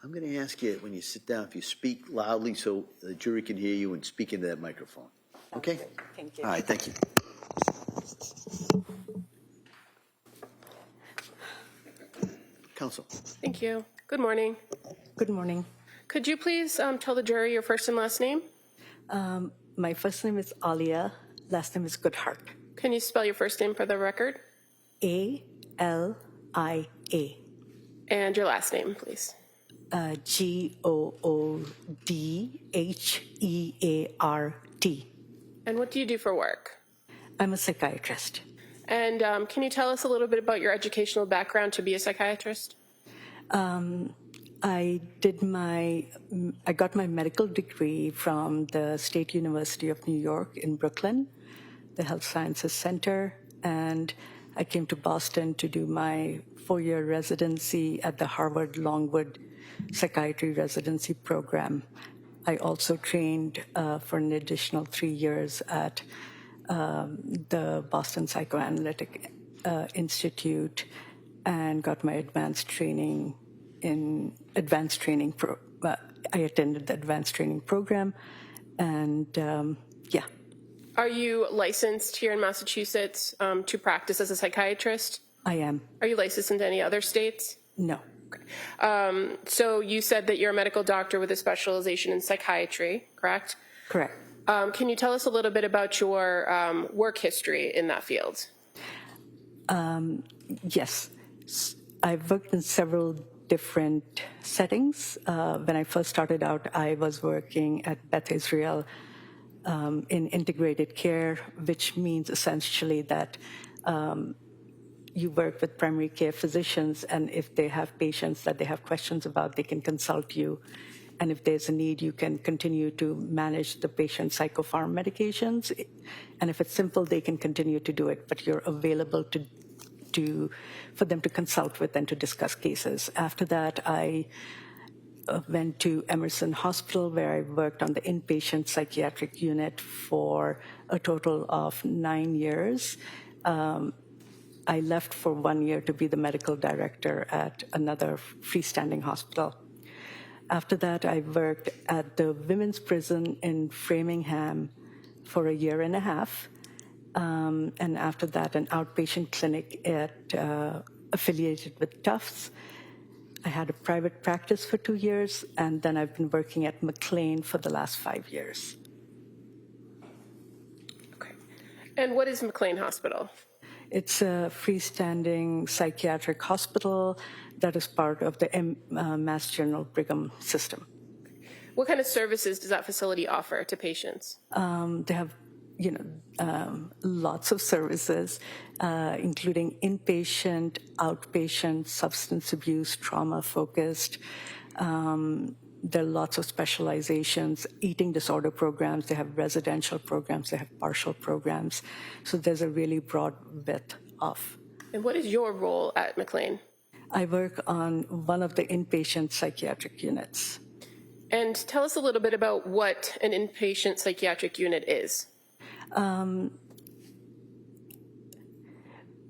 I'm going to ask you, when you sit down, if you speak loudly so the jury can hear you and speak into that microphone. Okay? Thank you. All right, thank you. Counsel. Thank you. Good morning. Good morning. Could you please tell the jury your first and last name? My first name is Alia. Last name is Goodheart. Can you spell your first name for the record? Alia. And your last name, please. Goodheart. And what do you do for work? I'm a psychiatrist. And can you tell us a little bit about your educational background to be a psychiatrist? I got my medical degree from the State University of New York in Brooklyn, the Health Sciences Center, and I came to Boston to do my 4-year residency at the Harvard Longwood Psychiatry Residency Program. I also trained for an additional 3 years at the Boston Psychoanalytic Institute and got my advanced training I attended the advanced training program, and yeah. Are you licensed here in Massachusetts to practice as a psychiatrist? I am. Are you licensed into any other states? No. Okay. So you said that you're a medical doctor with a specialization in psychiatry, correct? Correct. Can you tell us a little bit about your work history in that field? Yes. I've worked in several different settings. When I first started out, I was working at Beth Israel in integrated care, which means essentially that you work with primary care physicians, and if they have patients that they have questions about, they can consult you. And if there's a need, you can continue to manage the patient's psychopharm medications. And if it's simple, they can continue to do it, but you're available for them to consult with and to discuss cases. After that, I went to Emerson Hospital, where I worked on the inpatient psychiatric unit for a total of 9 years. I left for 1 year to be the medical director at another freestanding hospital. After that, I worked at the women's prison in Framingham for 1.5 years. And after that, an outpatient clinic affiliated with Tufts. I had a private practice for 2 years, and then I've been working at McLean for the last 5 years. Okay. And what is McLean Hospital? It's a freestanding psychiatric hospital that is part of the Mass General Brigham system. What kind of services does that facility offer to patients? They have lots of services, including inpatient, outpatient, substance abuse, trauma-focused. There are lots of specializations, eating disorder programs. They have residential programs. They have partial programs. So there's a really broad width of. And what is your role at McLean? I work on one of the inpatient psychiatric units. And tell us a little bit about what an inpatient psychiatric unit is.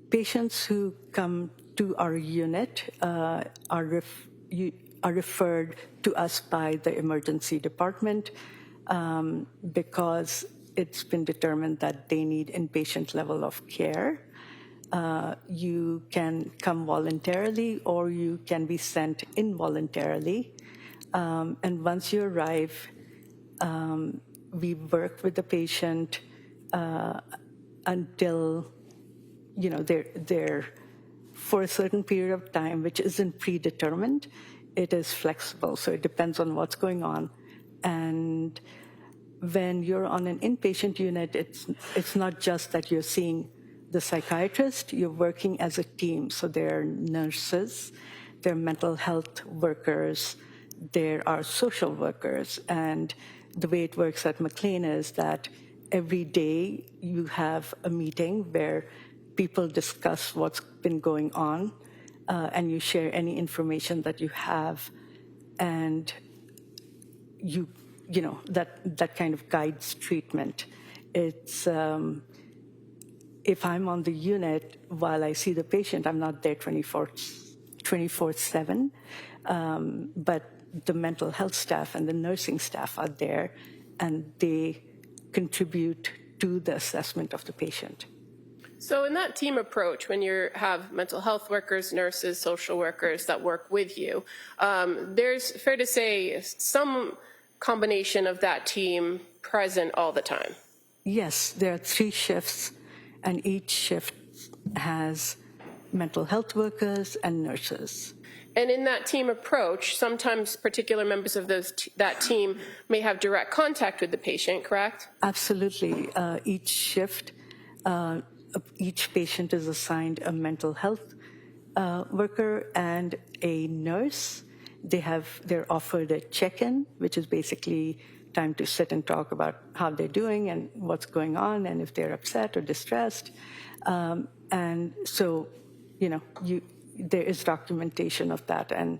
Patients who come to our unit are referred to us by the emergency department because it's been determined that they need inpatient level of care. You can come voluntarily, or you can be sent involuntarily. And once you arrive, we work with the patient until they're for a certain period of time, which isn't predetermined. It is flexible, so it depends on what's going on. And when you're on an inpatient unit, it's not just that you're seeing the psychiatrist, you're working as a team. So there are nurses, there are mental health workers, there are social workers. And the way it works at McLean is that every day you have a meeting where people discuss what's been going on, and you share any information that you have, and that kind of guides treatment. It's if I'm on the unit while I see the patient, I'm not there 24/7, but the mental health staff and the nursing staff are there, and they contribute to the assessment of the patient. So in that team approach, when you have mental health workers, nurses, social workers that work with you, there's, fair to say, some combination of that team present all the time. Yes, there are 3 shifts, and each shift has mental health workers and nurses. And in that team approach, sometimes particular members of that team may have direct contact with the patient, correct? Absolutely. Each shift, each patient is assigned a mental health worker and a nurse. They're offered a check-in, which is basically time to sit and talk about how they're doing and what's going on, and if they're upset or distressed. And so, there is documentation of that, and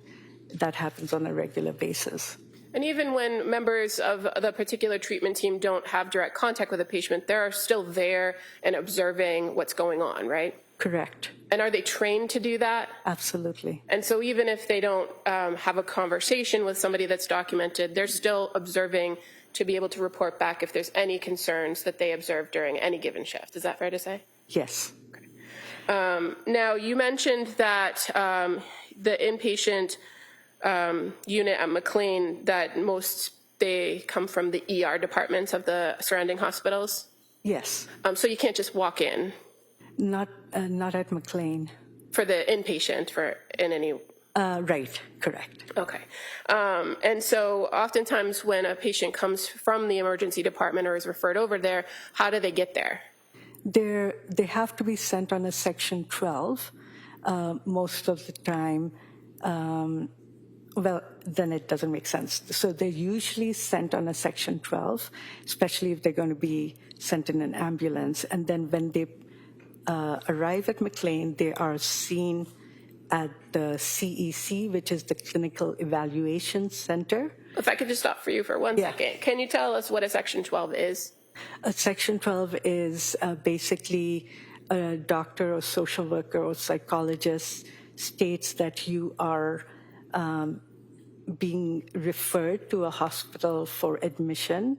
that happens on a regular basis. And even when members of the particular treatment team don't have direct contact with the patient, they're still there and observing what's going on, right? Correct. And are they trained to do that? Absolutely. And so even if they don't have a conversation with somebody that's documented, they're still observing to be able to report back if there's any concerns that they observe during any given shift. Is that fair to say? Yes. Now, you mentioned that the inpatient unit at McLean, that they come from the ER departments of the surrounding hospitals? Yes. So you can't just walk in? Not at McLean. For the inpatient, in any... Right, correct. Okay. And so oftentimes when a patient comes from the emergency department or is referred over there, how do they get there? They have to be sent on a Section 12 most of the time. Well, then it doesn't make sense. So they're usually sent on a Section 12, especially if they're going to be sent in an ambulance. And then when they arrive at McLean, they are seen at the CEC, which is the Clinical Evaluation Center. If I could just stop for you for one second. Can you tell us what a Section 12 is? A Section 12 is basically a doctor or social worker or psychologist states that you are being referred to a hospital for admission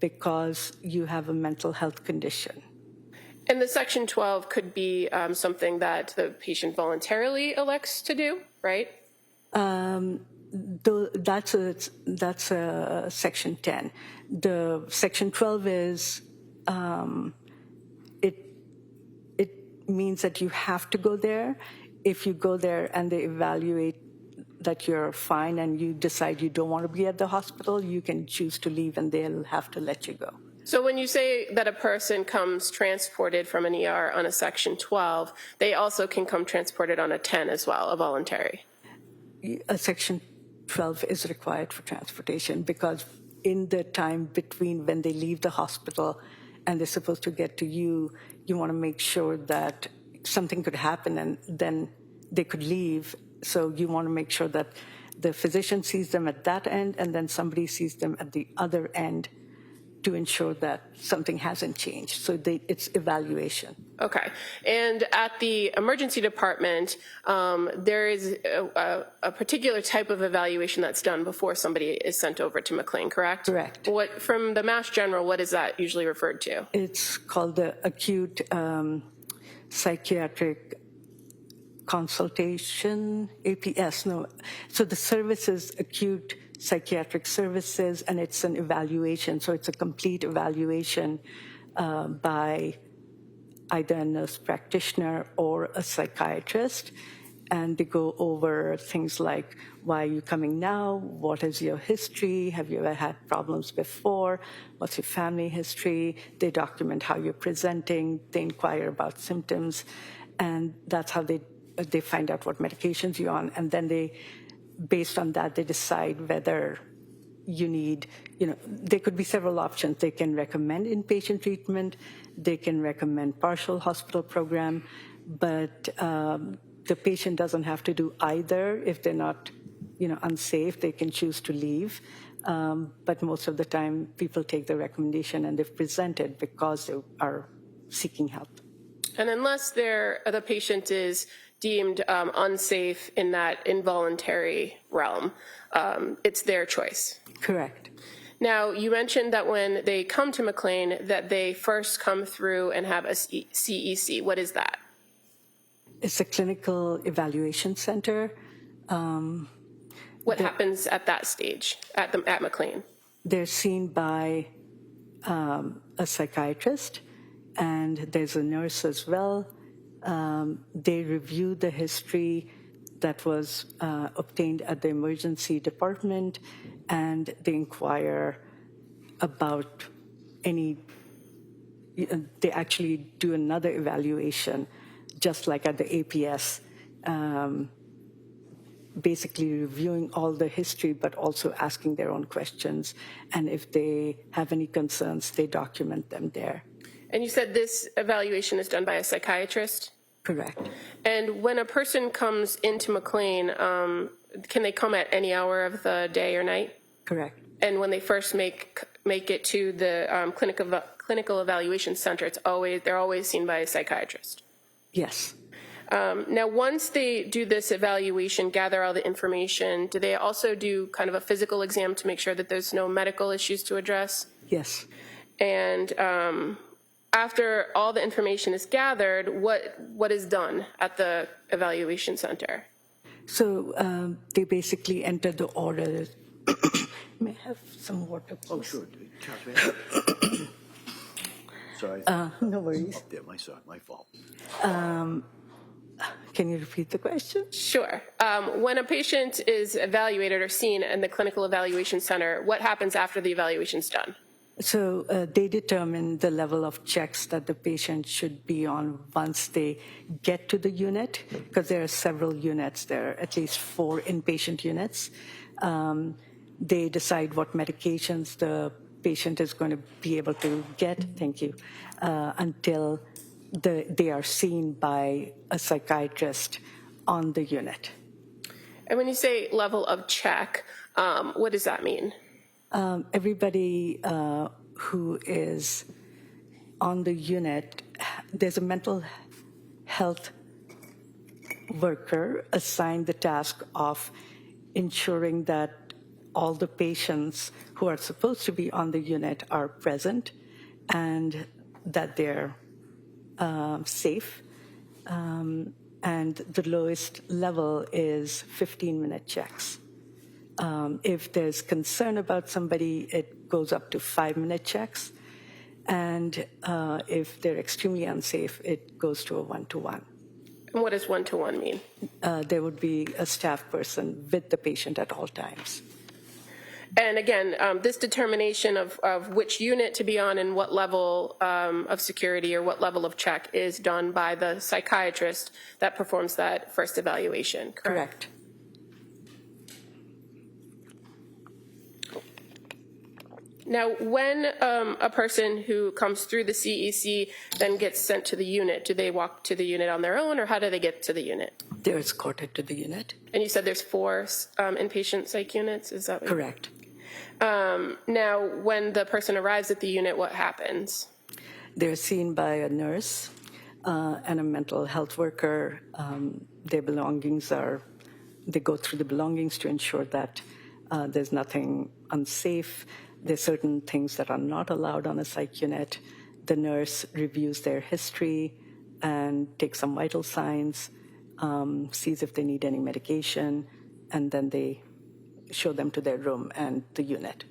because you have a mental health condition. And the Section 12 could be something that the patient voluntarily elects to do, right? That's a Section 10. The Section 12 is it means that you have to go there. If you go there and they evaluate that you're fine and you decide you don't want to be at the hospital, you can choose to leave and they'll have to let you go. So when you say that a person comes transported from an ER on a Section 12, they also can come transported on a 10 as well, a voluntary? A Section 12 is required for transportation because in the time between when they leave the hospital and they're supposed to get to you, you want to make sure that something could happen and then they could leave. So you want to make sure that the physician sees them at that end and then somebody sees them at the other end to ensure that something hasn't changed. So it's evaluation. Okay. And at the emergency department, there is a particular type of evaluation that's done before somebody is sent over to McLean, correct? Correct. From the Mass General, what is that usually referred to? It's called the acute psychiatric consultation, APS. No. So the service is acute psychiatric services, and it's an evaluation. So it's a complete evaluation by either a nurse practitioner or a psychiatrist. And they go over things like, why are you coming now? What is your history? Have you ever had problems before? What's your family history? They document how you're presenting. They inquire about symptoms. And that's how they find out what medications you're on. And then based on that, they decide whether you need, there could be several options. They can recommend inpatient treatment. They can recommend partial hospital program. But the patient doesn't have to do either. If they're not, unsafe, they can choose to leave. But most of the time, people take the recommendation and they've presented because they are seeking help. And unless the patient is deemed unsafe in that involuntary realm. It's their choice. Correct. Now, you mentioned that when they come to McLean, that they first come through and have a CEC. What is that? It's a clinical evaluation center. What happens at that stage at McLean? They're seen by a psychiatrist, and there's a nurse as well. They review the history that was obtained at the emergency department, and they inquire about any. They actually do another evaluation, just like at the APS, basically reviewing all the history, but also asking their own questions. And if they have any concerns, they document them there. And you said this evaluation is done by a psychiatrist? Correct. And when a person comes into McLean, can they come at any hour of the day or night? Correct. And when they first make it to the clinical evaluation center, they're always seen by a psychiatrist? Yes. Now, once they do this evaluation, gather all the information, do they also do kind of a physical exam to make sure that there's no medical issues to address? Yes. And after all the information is gathered, what is done at the evaluation center? So they basically enter the order. May I have some water, please? Oh, sure. Sorry. No worries. Up there, my fault. Can you repeat the question? Sure. When a patient is evaluated or seen in the clinical evaluation center, what happens after the evaluation's done? So they determine the level of checks that the patient should be on once they get to the unit, because there are several units. There are at least 4 inpatient units. They decide what medications the patient is going to be able to get, until they are seen by a psychiatrist on the unit. And when you say level of check, what does that mean? Everybody who is on the unit, there's a mental health worker assigned the task of ensuring that all the patients who are supposed to be on the unit are present and that they're safe. And the lowest level is 15-minute checks. If there's concern about somebody, it goes up to 5-minute checks. And if they're extremely unsafe, it goes to a 1-to-1. And what does 1-to-1 mean? There would be a staff person with the patient at all times. And again, this determination of which unit to be on and what level of security or what level of check is done by the psychiatrist that performs that first evaluation, correct? Correct. Now, when a person who comes through the CEC then gets sent to the unit, do they walk to the unit on their own, or how do they get to the unit? They're escorted to the unit. And you said there's 4 inpatient psych units, is that what? Correct. Now, when the person arrives at the unit, what happens? They're seen by a nurse and a mental health worker. Their belongings they go through the belongings to ensure that there's nothing unsafe. There's certain things that are not allowed on a psych unit. The nurse reviews their history and takes some vital signs, sees if they need any medication, and then they show them to their room and the unit.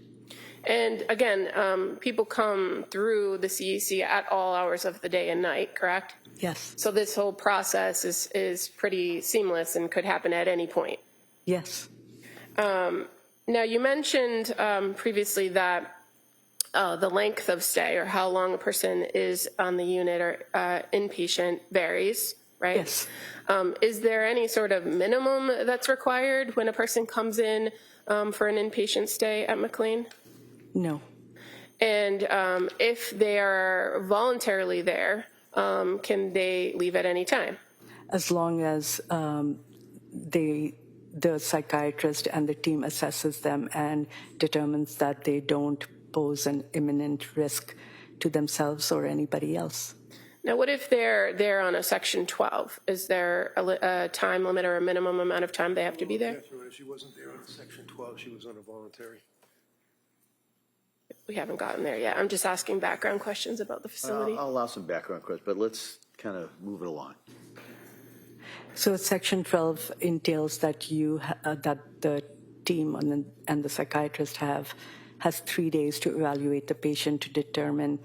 And again, people come through the CEC at all hours of the day and night, correct? Yes. So this whole process is pretty seamless and could happen at any point. Yes. Now, you mentioned previously that the length of stay or how long a person is on the unit or inpatient varies, right? Yes. Is there any sort of minimum that's required when a person comes in for an inpatient stay at McLean? No. And if they are voluntarily there, can they leave at any time? As long as the psychiatrist and the team assesses them and determines that they don't pose an imminent risk to themselves or anybody else. Now, what if they're there on a Section 12? Is there a time limit or a minimum amount of time they have to be there? She wasn't there on Section 12. She was on a voluntary. We haven't gotten there yet. I'm just asking background questions about the facility. I'll allow some background questions, but let's kind of move it along. So Section 12 entails that that the team and the psychiatrist has 3 days to evaluate the patient to determine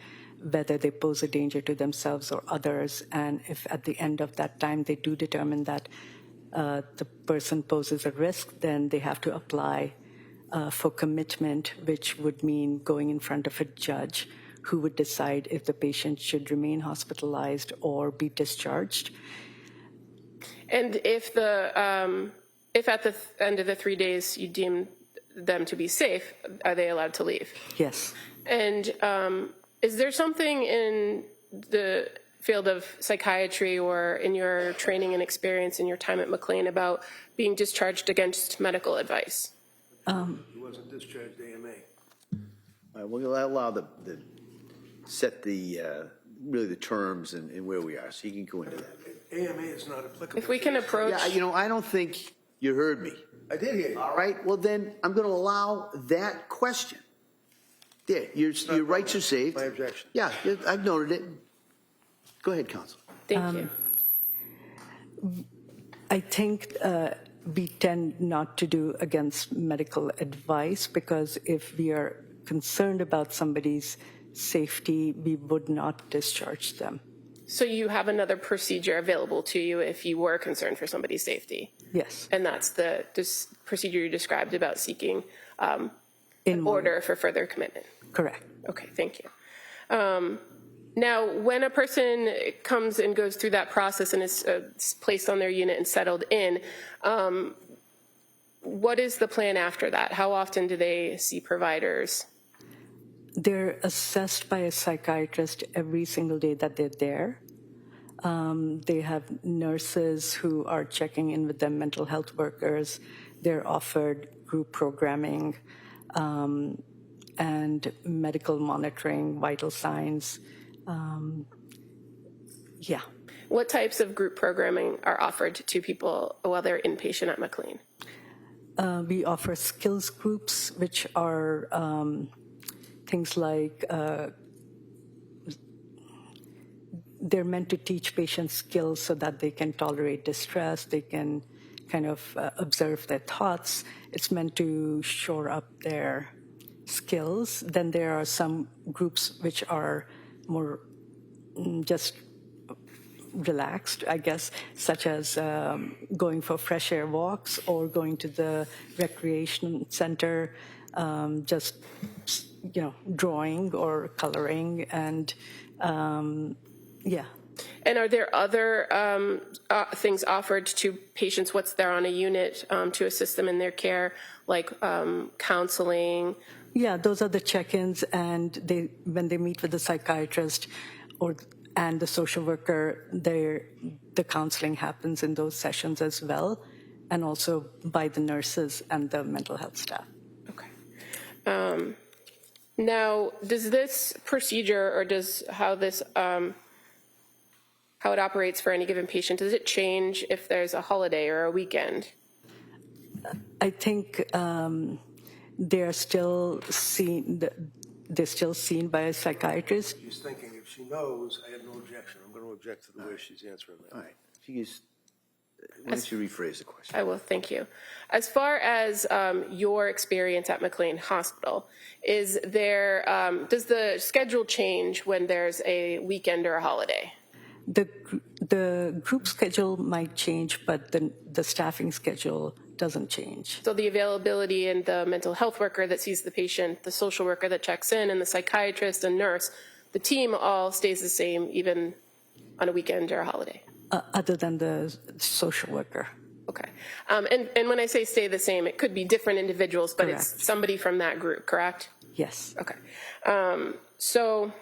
whether they pose a danger to themselves or others. And if at the end of that time they do determine that the person poses a risk, then they have to apply for commitment, which would mean going in front of a judge who would decide if the patient should remain hospitalized or be discharged. And if at the end of the 3 days you deem them to be safe, are they allowed to leave? Yes. And is there something in the field of psychiatry or in your training and experience in your time at McLean about being discharged against medical advice? He wasn't discharged AMA. All right, we'll allow set the really the terms and where we are, so you can go into that. AMA is not applicable. If we can approach... Yeah, I don't think you heard me. I did hear you. All right, well then, I'm going to allow that question. There, your rights are saved. My objection. Yeah, I've noted it. Go ahead, counsel. Thank you. I think we tend not to do against medical advice, because if we are concerned about somebody's safety, we would not discharge them. So you have another procedure available to you if you were concerned for somebody's safety? Yes. And that's the procedure you described about seeking an order for further commitment? Correct. Okay, thank you. Now, when a person comes and goes through that process and is placed on their unit and settled in, what is the plan after that? How often do they see providers? They're assessed by a psychiatrist every single day that they're there. They have nurses who are checking in with them, mental health workers. They're offered group programming and medical monitoring, vital signs. Yeah. What types of group programming are offered to people while they're inpatient at McLean? We offer skills groups, which are things like they're meant to teach patients skills so that they can tolerate distress, they can kind of observe their thoughts. It's meant to shore up their skills. Then there are some groups which are more just relaxed, I guess, such as going for fresh air walks or going to the recreation center, just drawing or coloring, and yeah. And are there other things offered to patients once they're on a unit to assist them in their care, like counseling? Yeah, those are the check-ins, and when they meet with the psychiatrist and the social worker, the counseling happens in those sessions as well, and also by the nurses and the mental health staff. Okay. Now, does this procedure, or how it operates for any given patient, does it change if there's a holiday or a weekend? I think they're still seen by a psychiatrist. She's thinking, if she knows, I have no objection. I'm going to object to the way she's answering that. All right. Why don't you rephrase the question? I will, thank you. As far as your experience at McLean Hospital, does the schedule change when there's a weekend or a holiday? The group schedule might change, but the staffing schedule doesn't change. So the availability and the mental health worker that sees the patient, the social worker that checks in, and the psychiatrist and nurse, the team all stays the same even on a weekend or a holiday? Other than the social worker. Okay. And when I say stay the same, it could be different individuals, but Correct. It's somebody from that group, correct? Yes. Okay. So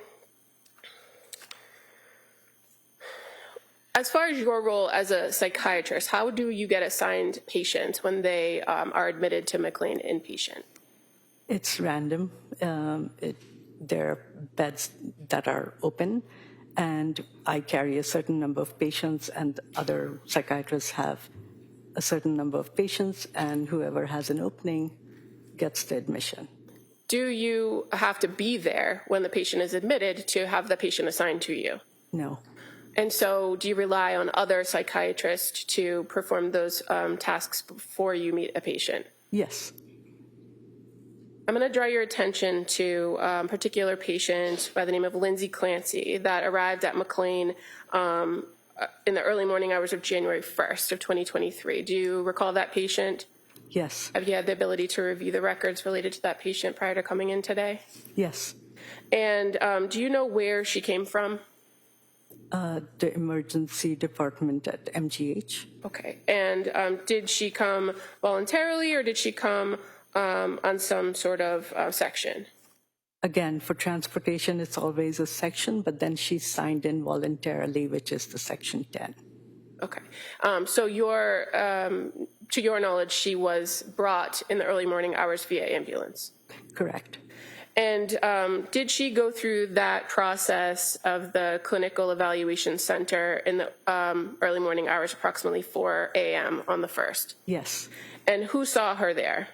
as far as your role as a psychiatrist, how do you get assigned patients when they are admitted to McLean inpatient? It's random. There are beds that are open, and I carry a certain number of patients, and other psychiatrists have a certain number of patients, and whoever has an opening gets the admission. Do you have to be there when the patient is admitted to have the patient assigned to you? No. And so do you rely on other psychiatrists to perform those tasks before you meet a patient? Yes. I'm going to draw your attention to a particular patient by the name of Lindsay Clancy that arrived at McLean in the early morning hours of January 1st of 2023. Do you recall that patient? Yes. Have you had the ability to review the records related to that patient prior to coming in today? Yes. And do you know where she came from? The emergency department at MGH. Okay. And did she come voluntarily, or did she come on some sort of section? Again, for transportation, it's always a section, but then she signed in voluntarily, which is the section 10. Okay. So to your knowledge, she was brought in the early morning hours via ambulance? Correct. And did she go through that process of the clinical evaluation center in the early morning hours, approximately 4 a.m. on the 1st? Yes. And who saw her there?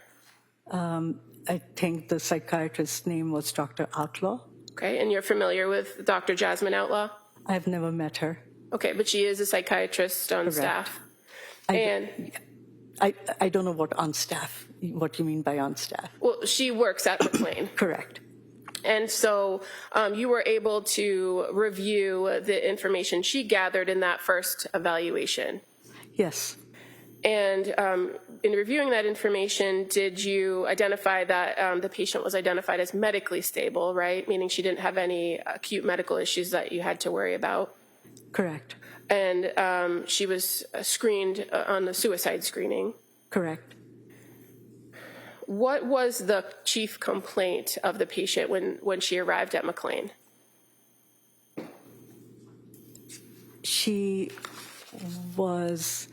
I think the psychiatrist's name was Dr. Outlaw. Okay, and you're familiar with Dr. Jasmine Outlaw? I've never met her. Okay, but she is a psychiatrist on staff. I don't know what you mean by on staff. Well, she works at McLean. Correct. And so you were able to review the information she gathered in that first evaluation. Yes. And in reviewing that information, did you identify that the patient was identified as medically stable, right? Meaning she didn't have any acute medical issues that you had to worry about? Correct. And she was screened on the suicide screening? Correct. What was the chief complaint of the patient when she arrived at McLean? She was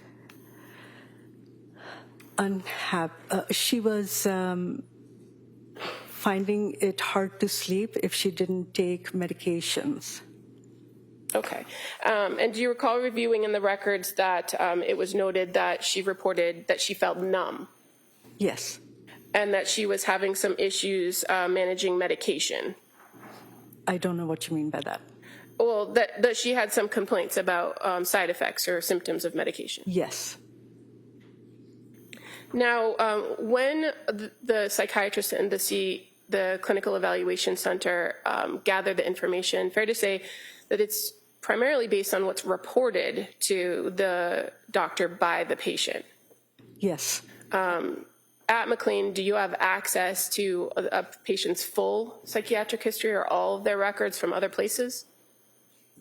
unhappy. She was finding it hard to sleep if she didn't take medications. Okay. And do you recall reviewing in the records that it was noted that she reported that she felt numb? Yes. And that she was having some issues managing medication? I don't know what you mean by that. Well, that she had some complaints about side effects or symptoms of medication? Yes. Now, when the psychiatrist and the clinical evaluation center gathered the information, fair to say that it's primarily based on what's reported to the doctor by the patient? Yes. At McLean, do you have access to a patient's full psychiatric history or all of their records from other places?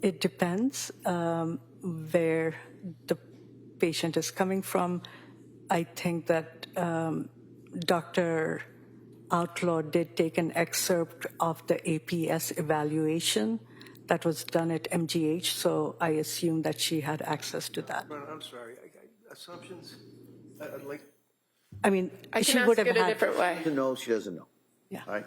It depends where the patient is coming from. I think that Dr. Outlaw did take an excerpt of the APS evaluation that was done at MGH, so I assume that she had access to that. I'm sorry. Assumptions? I'd like. I mean, I she can would ask have it a had. different way. She doesn't know, she doesn't know. Yeah. All right?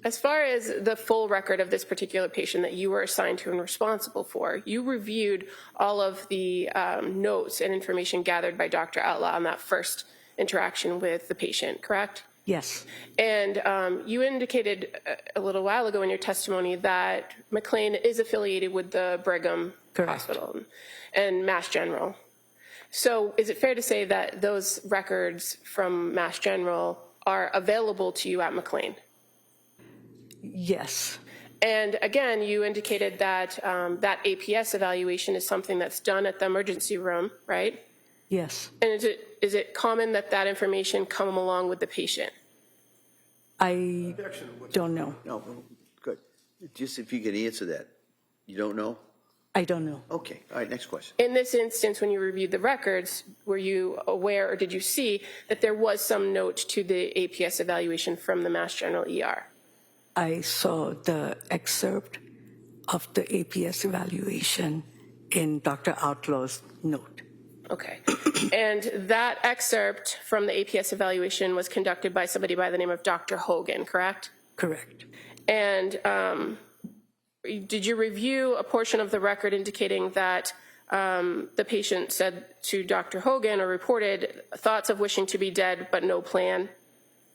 As far as the full record of this particular patient that you were assigned to and responsible for, you reviewed all of the notes and information gathered by Dr. Outlaw on that first interaction with the patient, correct? Yes. And you indicated a little while ago in your testimony that McLean is affiliated with the Brigham Correct. Hospital and Mass General. So is it fair to say that those records from Mass General are available to you at McLean? Yes. And again, you indicated that that APS evaluation is something that's done at the emergency room, right? Yes. And is it common that that information come along with the patient? I don't know. No, good. Just if you could answer that. You don't know? I don't know. Okay, all right, next question. In this instance, when you reviewed the records, were you aware or did you see that there was some note to the APS evaluation from the Mass General ER? I saw the excerpt of the APS evaluation in Dr. Outlaw's note. Okay. And that excerpt from the APS evaluation was conducted by somebody by the name of Dr. Hogan, correct? Correct. And did you review a portion of the record indicating that the patient said to Dr. Hogan or reported thoughts of wishing to be dead but no plan,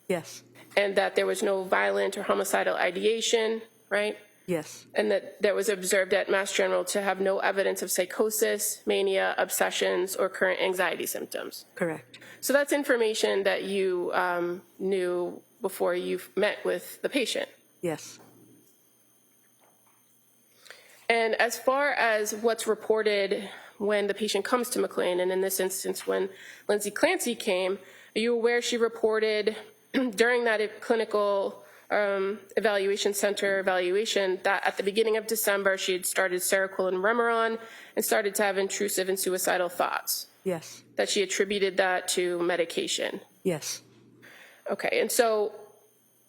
Yes. and that there was no violent or homicidal ideation, right? Yes. And that was observed at Mass General to have no evidence of psychosis, mania, obsessions, or current anxiety symptoms. Correct. So that's information that you knew before you met with the patient. Yes. And as far as what's reported when the patient comes to McLean, and in this instance when Lindsay Clancy came, are you aware she reported during that clinical evaluation center evaluation that at the beginning of December she had started Seroquel and Remeron and started to have intrusive and suicidal thoughts? Yes. That she attributed that to medication? Yes. Okay, and so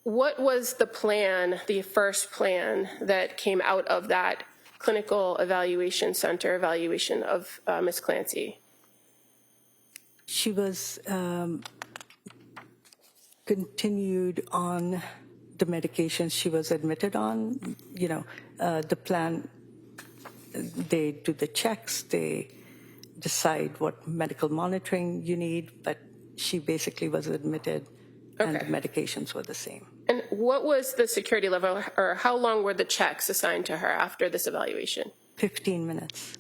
what was the plan, the first plan that came out of that clinical evaluation center evaluation of Ms. Clancy? She was continued on the medications she was admitted on. You know, the plan, they do the checks, they decide what medical monitoring you need, but she basically was admitted and the Okay. medications were the same. And what was the security level, or how long were the checks assigned to her after this evaluation? 15 minutes.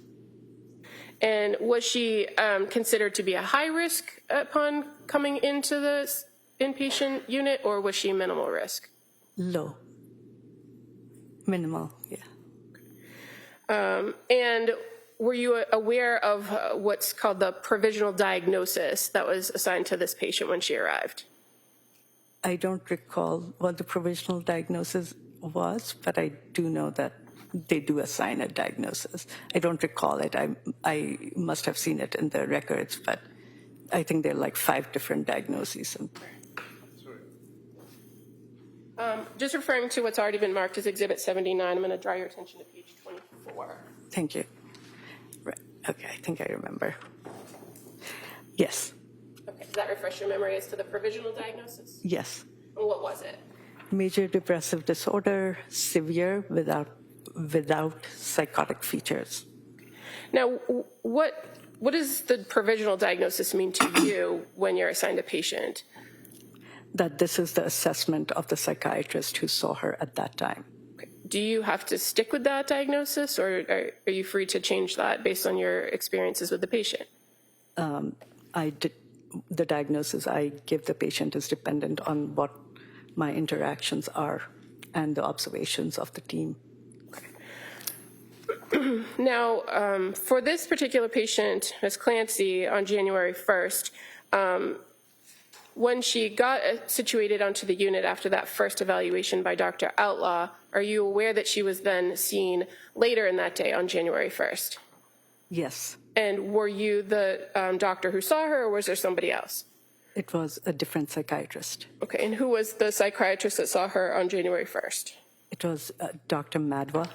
And was she considered to be a high risk upon coming into the inpatient unit, or was she minimal risk? Low. Minimal, yeah. And were you aware of what's called the provisional diagnosis that was assigned to this patient when she arrived? I don't recall what the provisional diagnosis was, but I do know that they do assign a diagnosis. I don't recall it. I must have seen it in the records, but I think there are like 5 different diagnoses. Just referring to what's already been marked as Exhibit 79, I'm going to draw your attention to page 24. Thank you. Right. Okay, I think I remember. Yes. Okay, does that refresh your memory as to the provisional diagnosis? Yes. And what was it? Major depressive disorder, severe without psychotic features. Now, what does the provisional diagnosis mean to you when you're assigned a patient? That this is the assessment of the psychiatrist who saw her at that time. Okay. Do you have to stick with that diagnosis, or are you free to change that based on your experiences with the patient? The diagnosis I give the patient is dependent on what my interactions are and the observations of the team. Now, for this particular patient, Ms. Clancy, on January 1st, when she got situated onto the unit after that first evaluation by Dr. Outlaw, are you aware that she was then seen later in that day on January 1st? Yes, And were you the doctor who saw her, or was there somebody else? it was a different psychiatrist. Okay, and who was the psychiatrist that saw her on January 1st? It was Dr. Madhva.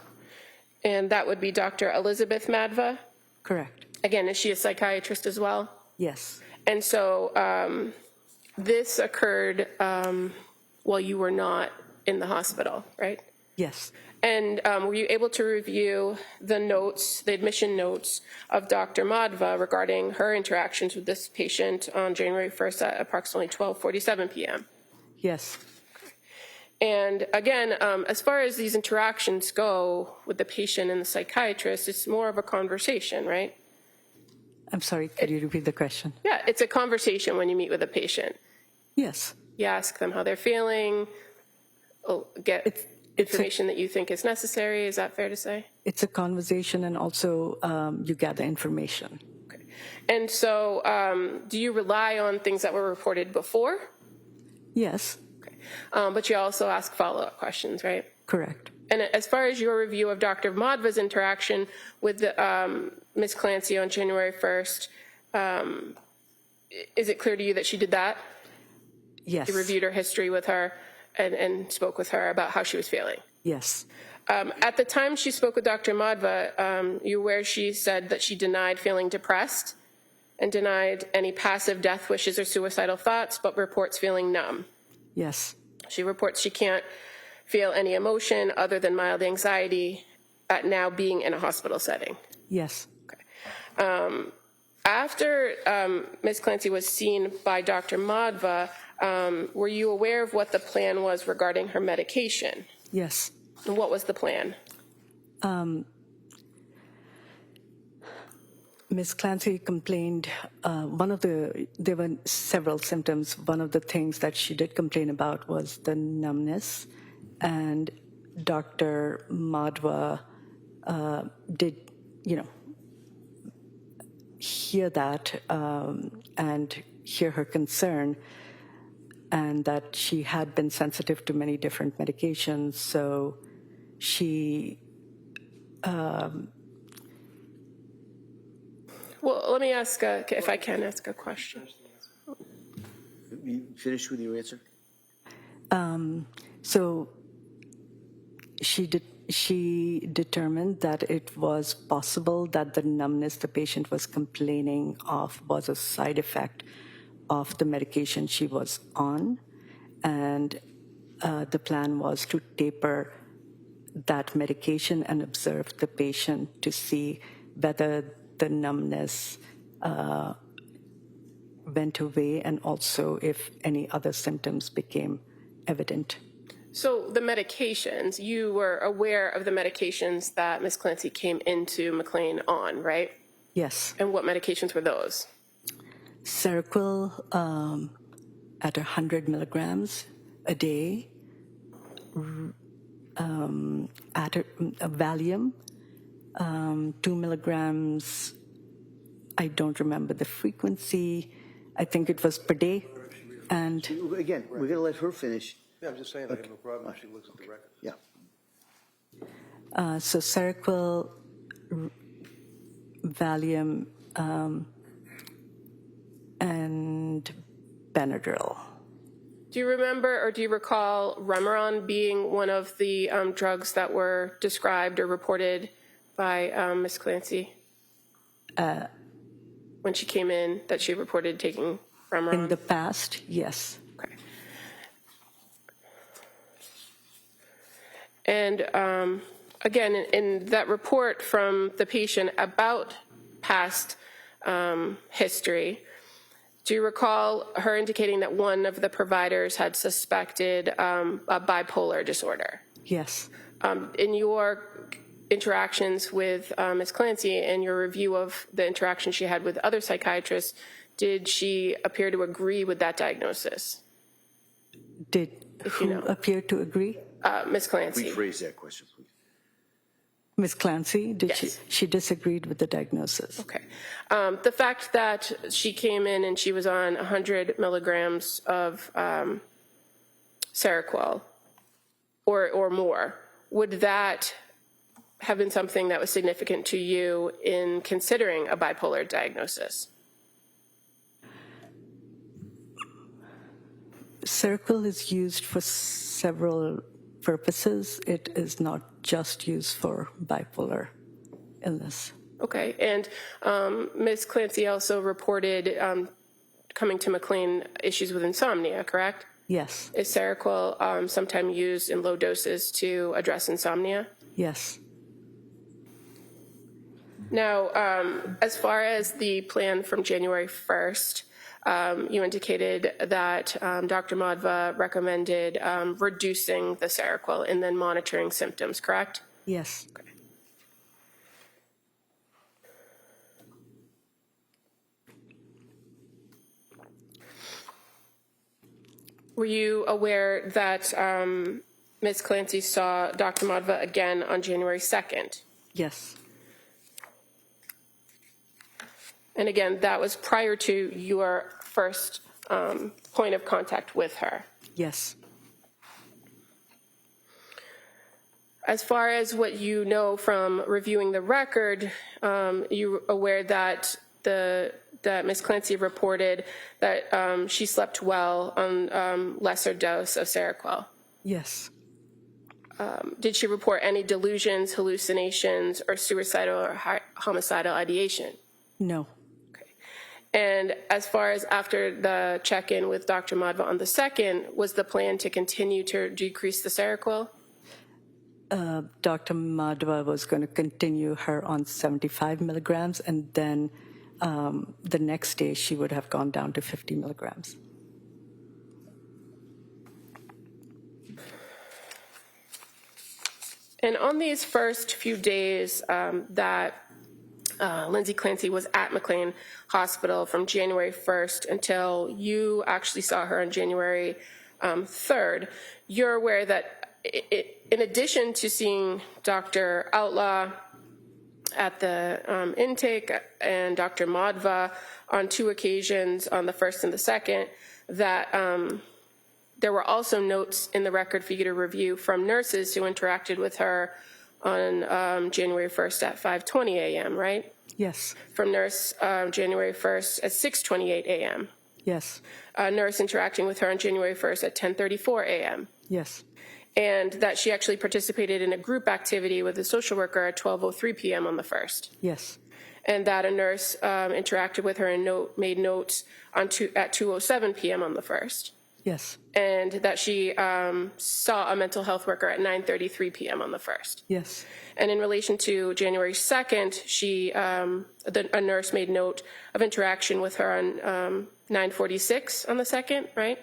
And that would be Dr. Elizabeth Madhva. Correct. Again, is she a psychiatrist as well? Yes. And so this occurred while you were not in the hospital, right? Yes. And were you able to review the notes, the admission notes of Dr. Madhva regarding her interactions with this patient on January 1st at approximately 12:47 p.m.? Yes. And again, as far as these interactions go with the patient and the psychiatrist, it's more of a conversation, right? I'm sorry, could you repeat the question? Yeah, it's a conversation when you meet with a patient. Yes. You ask them how they're feeling, get information that you think is necessary. Is that fair to say? It's a conversation, and also you gather information. Okay. And so do you rely on things that were reported before? Yes. Okay. But you also ask follow-up questions, right? Correct. And as far as your review of Dr. Madhva's interaction with Ms. Clancy on January 1st, is it clear to you that she did that? Yes. You reviewed her history with her and spoke with her about how she was feeling? Yes. At the time she spoke with Dr. Madhva, you where she said that she denied feeling depressed and denied any passive death wishes or suicidal thoughts, but reports feeling numb. Yes. She reports she can't feel any emotion other than mild anxiety at now being in a hospital setting. Yes. After Ms. Clancy was seen by Dr. Madhva, were you aware of what the plan was regarding her medication? Yes. And what was the plan? Ms. Clancy complained, there were several symptoms. One of the things that she did complain about was the numbness, and Dr. Madhva did, hear that and hear her concern, and that she had been sensitive to many different medications, so she Well, let me ask, if I can ask a question. You finished with your answer? So she determined that it was possible that the numbness the patient was complaining of was a side effect of the medication she was on, and the plan was to taper that medication and observe the patient to see whether the numbness went away and also if any other symptoms became evident. So the medications, you were aware of the medications that Ms. Clancy came into McLean on, right? Yes. And what medications were those? Seroquel at 100 milligrams a day, at a Valium, 2 milligrams, I don't remember the frequency, I think it was per day, and Again, we're going to let her finish. Yeah, I'm just saying, I have no problem if she looks at the record. Yeah. so Seroquel, Valium, and Benadryl. Do you remember or do you recall Remeron being one of the drugs that were described or reported by Ms. Clancy? When she came in, that she reported taking Remeron? In the past, yes. Okay. And again, in that report from the patient about past history, do you recall her indicating that one of the providers had suspected a bipolar disorder? Yes. In your interactions with Ms. Clancy and your review of the interaction she had with other psychiatrists, did she appear to agree with that diagnosis? Did If you who know. appear to agree? Ms. Clancy. Rephrase that question, please. Ms. Clancy, did Yes. she disagreed with the diagnosis? Okay. The fact that she came in and she was on 100 milligrams of Seroquel or more, would that have been something that was significant to you in considering a bipolar diagnosis? Seroquel is used for several purposes. It is not just used for bipolar illness. Okay. And Ms. Clancy also reported coming to McLean issues with insomnia, correct? Yes. Is Seroquel sometimes used in low doses to address insomnia? Yes. Now, as far as the plan from January 1st, you indicated that Dr. Madhva recommended reducing the Seroquel and then monitoring symptoms, correct? Yes. Okay. Were you aware that Ms. Clancy saw Dr. Madhva again on January 2nd? Yes. And again, that was prior to your first point of contact with her. Yes. As far as what you know from reviewing the record, you aware that that Ms. Clancy reported that she slept well on lesser dose of Seroquel. Yes. Did she report any delusions, hallucinations, or suicidal or homicidal ideation? No. And as far as after the check-in with Dr. Madhva on the 2nd, was the plan to continue to decrease the Seroquel? Dr. Madhva was going to continue her on 75 milligrams, and then the next day she would have gone down to 50 milligrams. And on these first few days that Lindsay Clancy was at McLean Hospital from January 1st until you actually saw her on January 3rd, you're aware that in addition to seeing Dr. Outlaw at the intake and Dr. Madhva on 2 occasions, on the 1st and the 2nd, that there were also notes in the record for you to review from nurses who interacted with her on January 1st at 5:20 a.m., right? Yes. From nurse January 1st at 6:28 a.m. Yes. A nurse interacting with her on January 1st at 10:34 a.m. Yes. And that she actually participated in a group activity with a social worker at 12:03 p.m. on the 1st. Yes. And that a nurse interacted with her and made notes at 2:07 p.m. on the 1st. Yes. And that she saw a mental health worker at 9:33 p.m. on the 1st. Yes. And in relation to January 2nd, a nurse made note of interaction with her on 9:46 on the 2nd, right?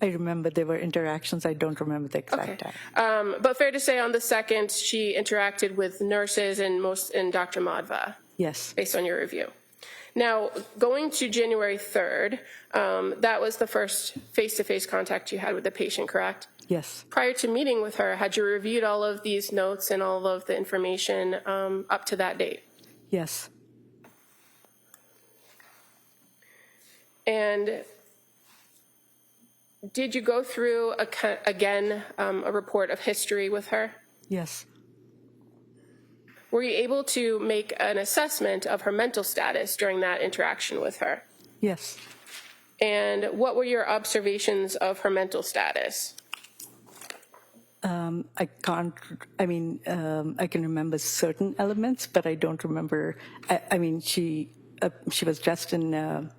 I remember there were interactions. I don't remember the exact time. But fair to say on the 2nd, she interacted with nurses and Dr. Madhva. Yes. Based on your review. Now, going to January 3rd, that was the first face-to-face contact you had with the patient, correct? Yes. Prior to meeting with her, had you reviewed all of these notes and all of the information up to that date? Yes. And did you go through, again, a report of history with her? Yes. Were you able to make an assessment of her mental status during that interaction with her? Yes. And what were your observations of her mental status? I can remember certain elements, but I don't remember. She was dressed in,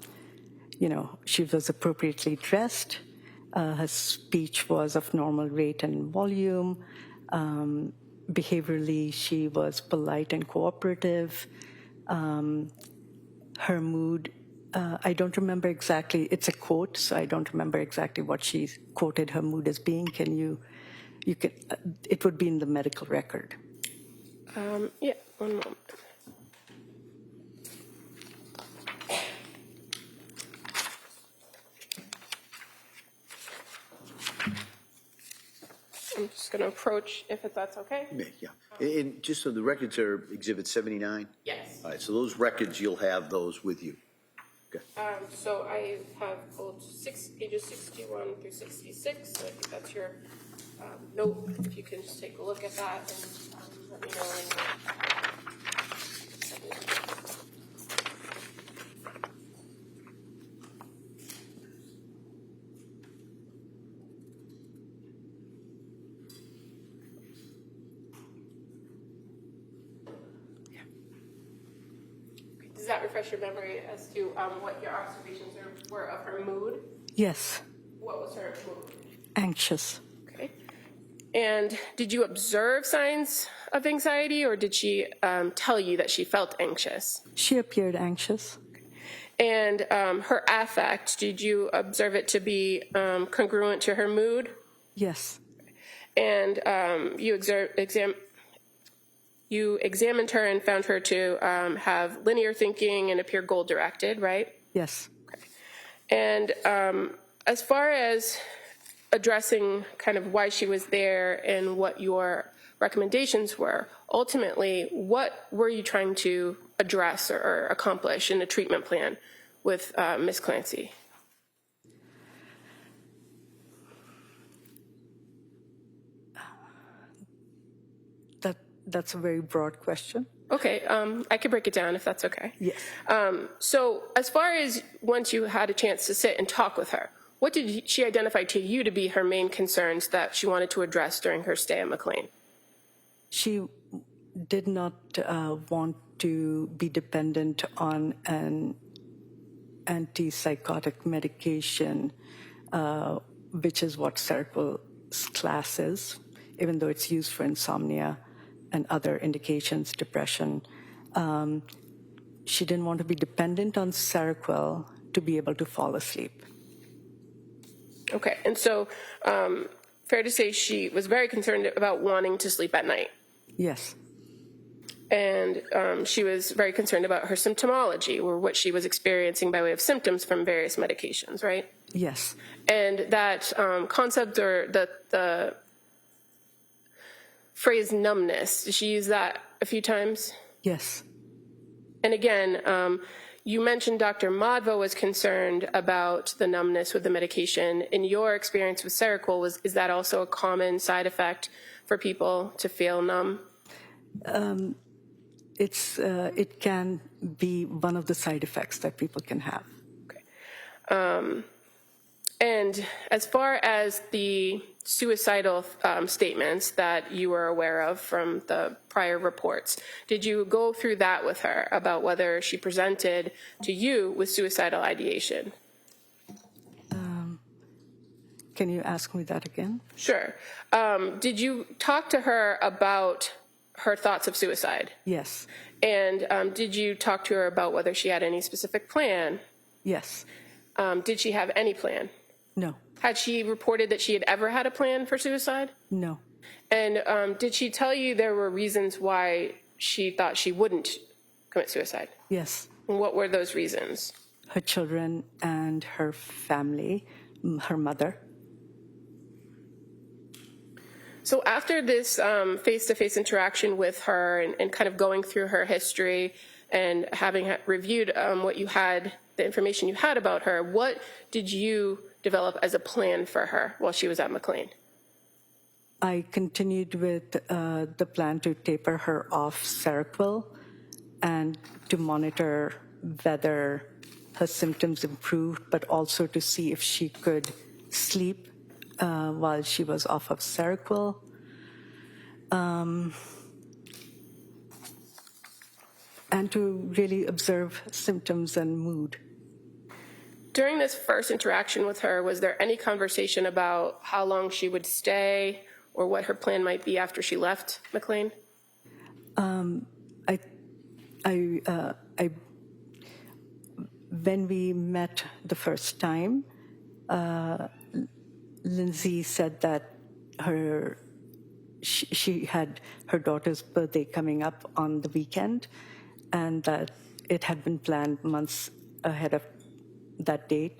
she was appropriately dressed. Her speech was of normal rate and volume. Behaviorally, she was polite and cooperative. Her mood, I don't remember exactly. It's a quote, so I don't remember exactly what she quoted her mood as being. It would be in the medical record. Yeah, one moment. I'm just going to approach, if that's okay. Yeah. And just so the records are Exhibit 79? Yes. All right, so those records, you'll have those with you. Okay. So I have pulled pages 61 through 66. So I think that's your note. If you can just take a look at that and let me know when Does that refresh your memory as to what your observations were of her mood? Yes. What was her mood? Anxious. Okay. And did you observe signs of anxiety, or did she tell you that she felt anxious? She appeared anxious. And her affect, did you observe it to be congruent to her mood? Yes. And you examined her and found her to have linear thinking and appear goal-directed, right? Yes. Okay. And as far as addressing kind of why she was there and what your recommendations were, ultimately, what were you trying to address or accomplish in a treatment plan with Ms. Clancy? That's a very broad question. Okay, I could break it down if that's okay. Yes. So as far as once you had a chance to sit and talk with her, what did she identify to you to be her main concerns that she wanted to address during her stay at McLean? She did not want to be dependent on an antipsychotic medication, which is what Seroquel class is. even though it's used for insomnia and other indications, depression. She didn't want to be dependent on Seroquel to be able to fall asleep. Okay, and so fair to say she was very concerned about wanting to sleep at night. Yes. And she was very concerned about her symptomology, or what she was experiencing by way of symptoms from various medications, right? Yes. And that concept, or the phrase numbness, did she use that a few times? Yes. And again, you mentioned Dr. Madhva was concerned about the numbness with the medication. In your experience with Seroquel, is that also a common side effect for people to feel numb? It can be one of the side effects that people can have. Okay. And as far as the suicidal statements that you were aware of from the prior reports, did you go through that with her about whether she presented to you with suicidal ideation? Can you ask me that again? Sure. Did you talk to her about her thoughts of suicide? Yes. And did you talk to her about whether she had any specific plan? Yes. Did she have any plan? No. Had she reported that she had ever had a plan for suicide? No. And did she tell you there were reasons why she thought she wouldn't commit suicide? Yes. And what were those reasons? Her children and her family, her mother. So after this face-to-face interaction with her and kind of going through her history and having reviewed what you had, the information you had about her, what did you develop as a plan for her while she was at McLean? I continued with the plan to taper her off Seroquel and to monitor whether her symptoms improved, but also to see if she could sleep while she was off of Seroquel. And to really observe symptoms and mood. During this first interaction with her, was there any conversation about how long she would stay or what her plan might be after she left McLean? When we met the first time, Lindsay said that she had her daughter's birthday coming up on the weekend, and that it had been planned months ahead of that date,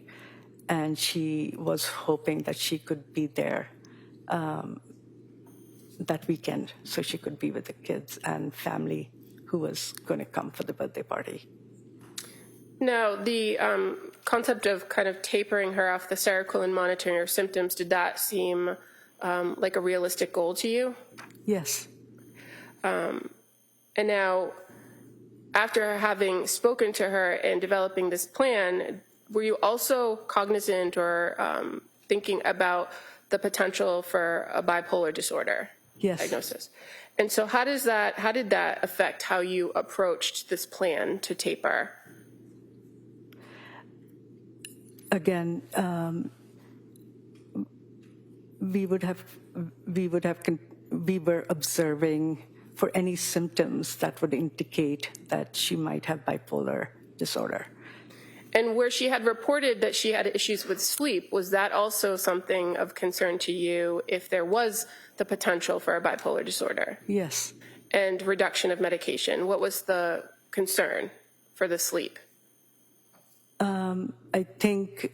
and she was hoping that she could be there that weekend so she could be with the kids and family who was going to come for the birthday party. Now, the concept of kind of tapering her off the Seroquel and monitoring her symptoms, did that seem like a realistic goal to you? Yes. And now, after having spoken to her and developing this plan, were you also cognizant or thinking about the potential for a bipolar disorder diagnosis? And so how did that affect how you approached this plan to taper? Again, we were observing for any symptoms that would indicate that she might have bipolar disorder. And where she had reported that she had issues with sleep, was that also something of concern to you if there was the potential for a bipolar disorder? Yes. And reduction of medication, what was the concern for the sleep? I think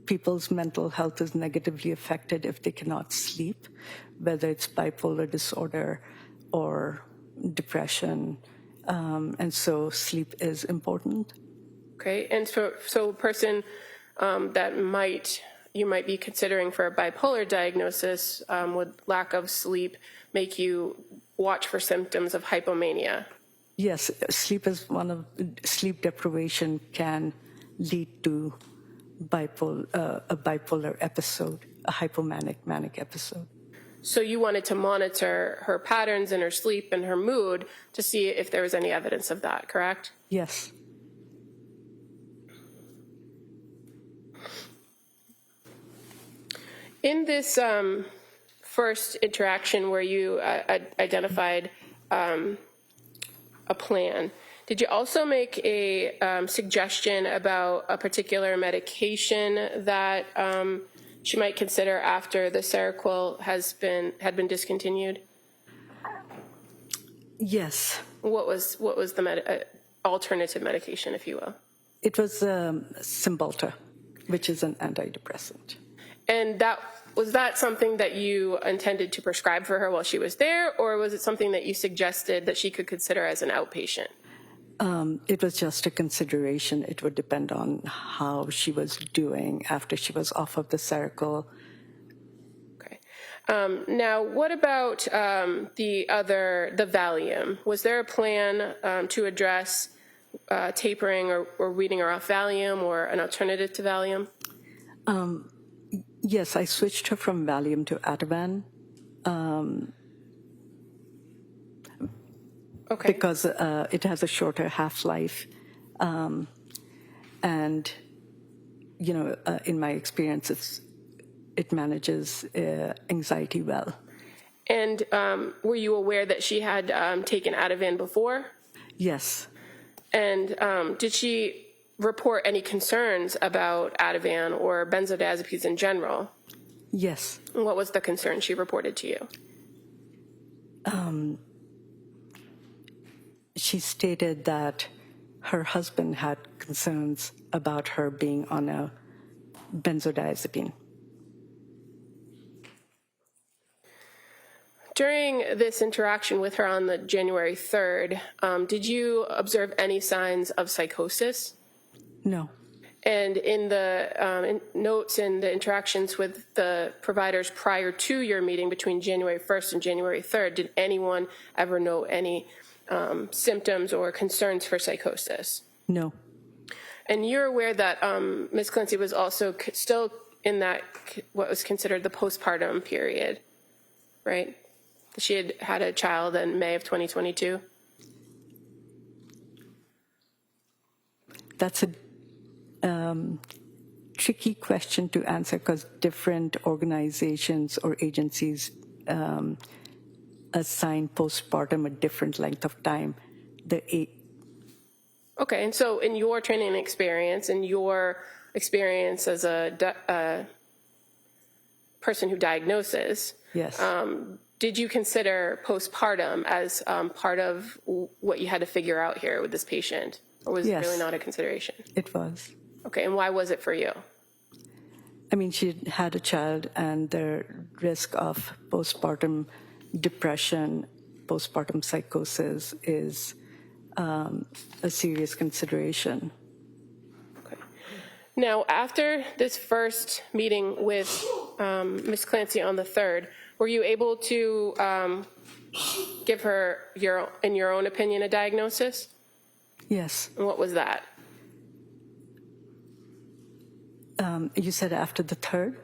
people's mental health is negatively affected if they cannot sleep, whether it's bipolar disorder or depression, and so sleep is important. Okay, and so a person that you might be considering for a bipolar diagnosis, would lack of sleep make you watch for symptoms of hypomania? Yes, sleep deprivation can lead to a bipolar episode, a hypomanic manic episode. So you wanted to monitor her patterns in her sleep and her mood to see if there was any evidence of that, correct? Yes. In this first interaction where you identified a plan, did you also make a suggestion about a particular medication that she might consider after the Seroquel had been discontinued? Yes. What was the alternative medication, if you will? It was Cymbalta, which is an antidepressant. And was that something that you intended to prescribe for her while she was there, or was it something that you suggested that she could consider as an outpatient? It was just a consideration. It would depend on how she was doing after she was off of the Seroquel. Okay. Now, what about the Valium? Was there a plan to address tapering or weaning her off Valium or an alternative to Valium? Yes, I switched her from Valium to Ativan. Okay. Because it has a shorter half-life. And, in my experience, it manages anxiety well. And were you aware that she had taken Ativan before? Yes. And did she report any concerns about Ativan or benzodiazepines in general? Yes. And what was the concern she reported to you? She stated that her husband had concerns about her being on a benzodiazepine. During this interaction with her on the January 3rd, did you observe any signs of psychosis? No. And in the notes and the interactions with the providers prior to your meeting between January 1st and January 3rd, did anyone ever note any symptoms or concerns for psychosis? No. And you're aware that Ms. Clancy was also still in that, what was considered the postpartum period, right? She had had a child in May of 2022? That's a tricky question to answer because different organizations or agencies assign postpartum a different length of time. Okay, and so in your training experience and your experience as a person who diagnoses, Yes. Did you consider postpartum as part of what you had to figure out here with this patient? Or was Yes. it really not a consideration? It was. Okay, and why was it for you? I mean, she had a child, and the risk of postpartum depression, postpartum psychosis is a serious consideration. Okay. Now, after this first meeting with Ms. Clancy on the 3rd, were you able to give her, in your own opinion, a diagnosis? Yes. And what was that? You said after the 3rd?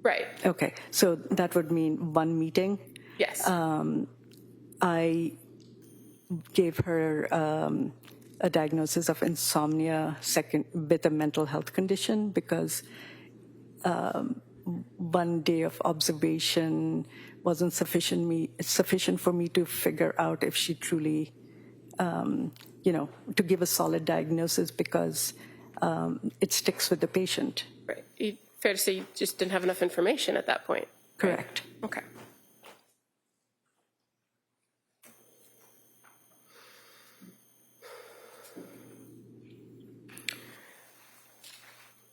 Right. Okay, so that would mean one meeting. Yes. I gave her a diagnosis of insomnia with a mental health condition because one day of observation wasn't sufficient for me to figure out if she truly, to give a solid diagnosis because it sticks with the patient. Right. Fair to say you just didn't have enough information at that point. Correct. Right? Okay.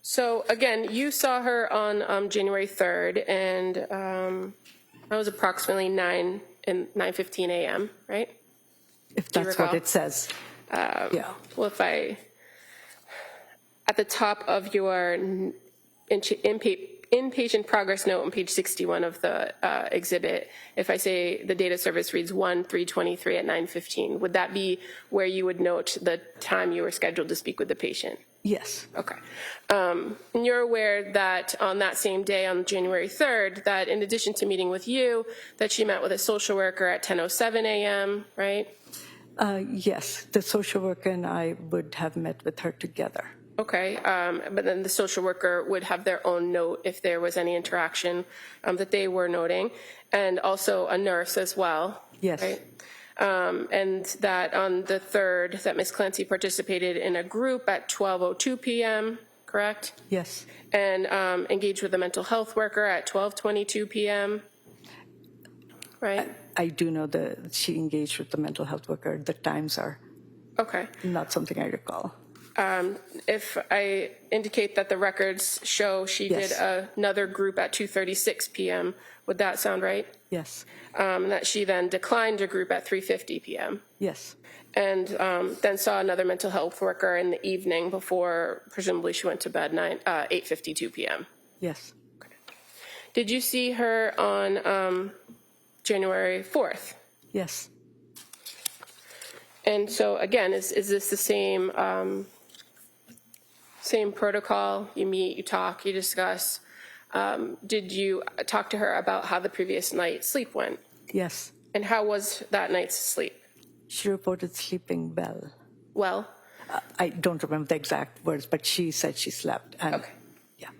So again, you saw her on January 3rd, and that was approximately 9:15 a.m., right? If Do you that's what recall? it says. Yeah. Well, at the top of your inpatient progress note on page 61 of the exhibit, if I say the data service reads 1/3/23 at 9:15, would that be where you would note the time you were scheduled to speak with the patient? Yes. Okay. And you're aware that on that same day, on January 3rd, that in addition to meeting with you, that she met with a social worker at 10:07 a.m., right? Yes, the social worker and I would have met with her together. Okay, but then the social worker would have their own note if there was any interaction that they were noting, and also a nurse as well. Yes. Right? And that on the 3rd, that Ms. Clancy participated in a group at 12:02 p.m., correct? Yes. And engaged with a mental health worker at 12:22 p.m., right? I do know that she engaged with the mental health worker. The times are Okay. not something I recall. If I indicate that the records show she Yes. did another group at 2:36 p.m., would that sound right? Yes. That she then declined a group at 3:50 p.m. Yes. and then saw another mental health worker in the evening before presumably she went to bed 8:52 p.m. Yes. Did you see her on January 4th? Yes. And so again, is this the same protocol? You meet, you talk, you discuss. Did you talk to her about how the previous night's sleep went? Yes. And how was that night's sleep? She reported sleeping well. Well, I don't remember the exact words, but she said she slept. And, okay. Yeah.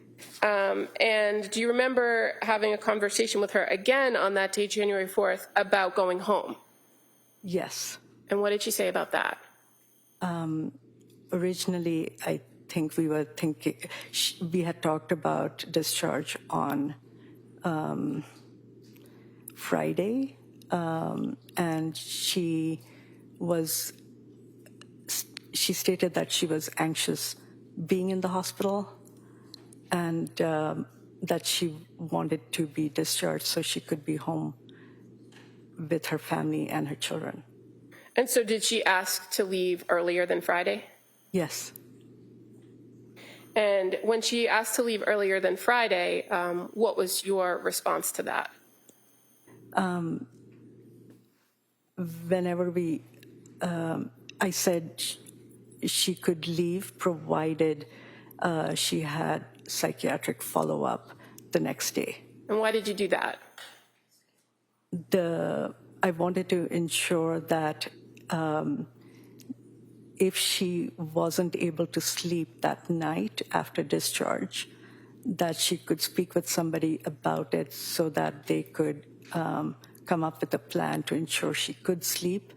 And do you remember having a conversation with her again on that day, January 4th, about going home? Yes. And what did she say about that? Originally, I think we were thinking, we had talked about discharge on Friday, and she stated that she was anxious being in the hospital, and that she wanted to be discharged so she could be home with her family and her children. And so did she ask to leave earlier than Friday? Yes. And when she asked to leave earlier than Friday, what was your response to that? Whenever I said she could leave provided she had psychiatric follow-up the next day. And why did you do that? I wanted to ensure that if she wasn't able to sleep that night after discharge, that she could speak with somebody about it so that they could come up with a plan to ensure she could sleep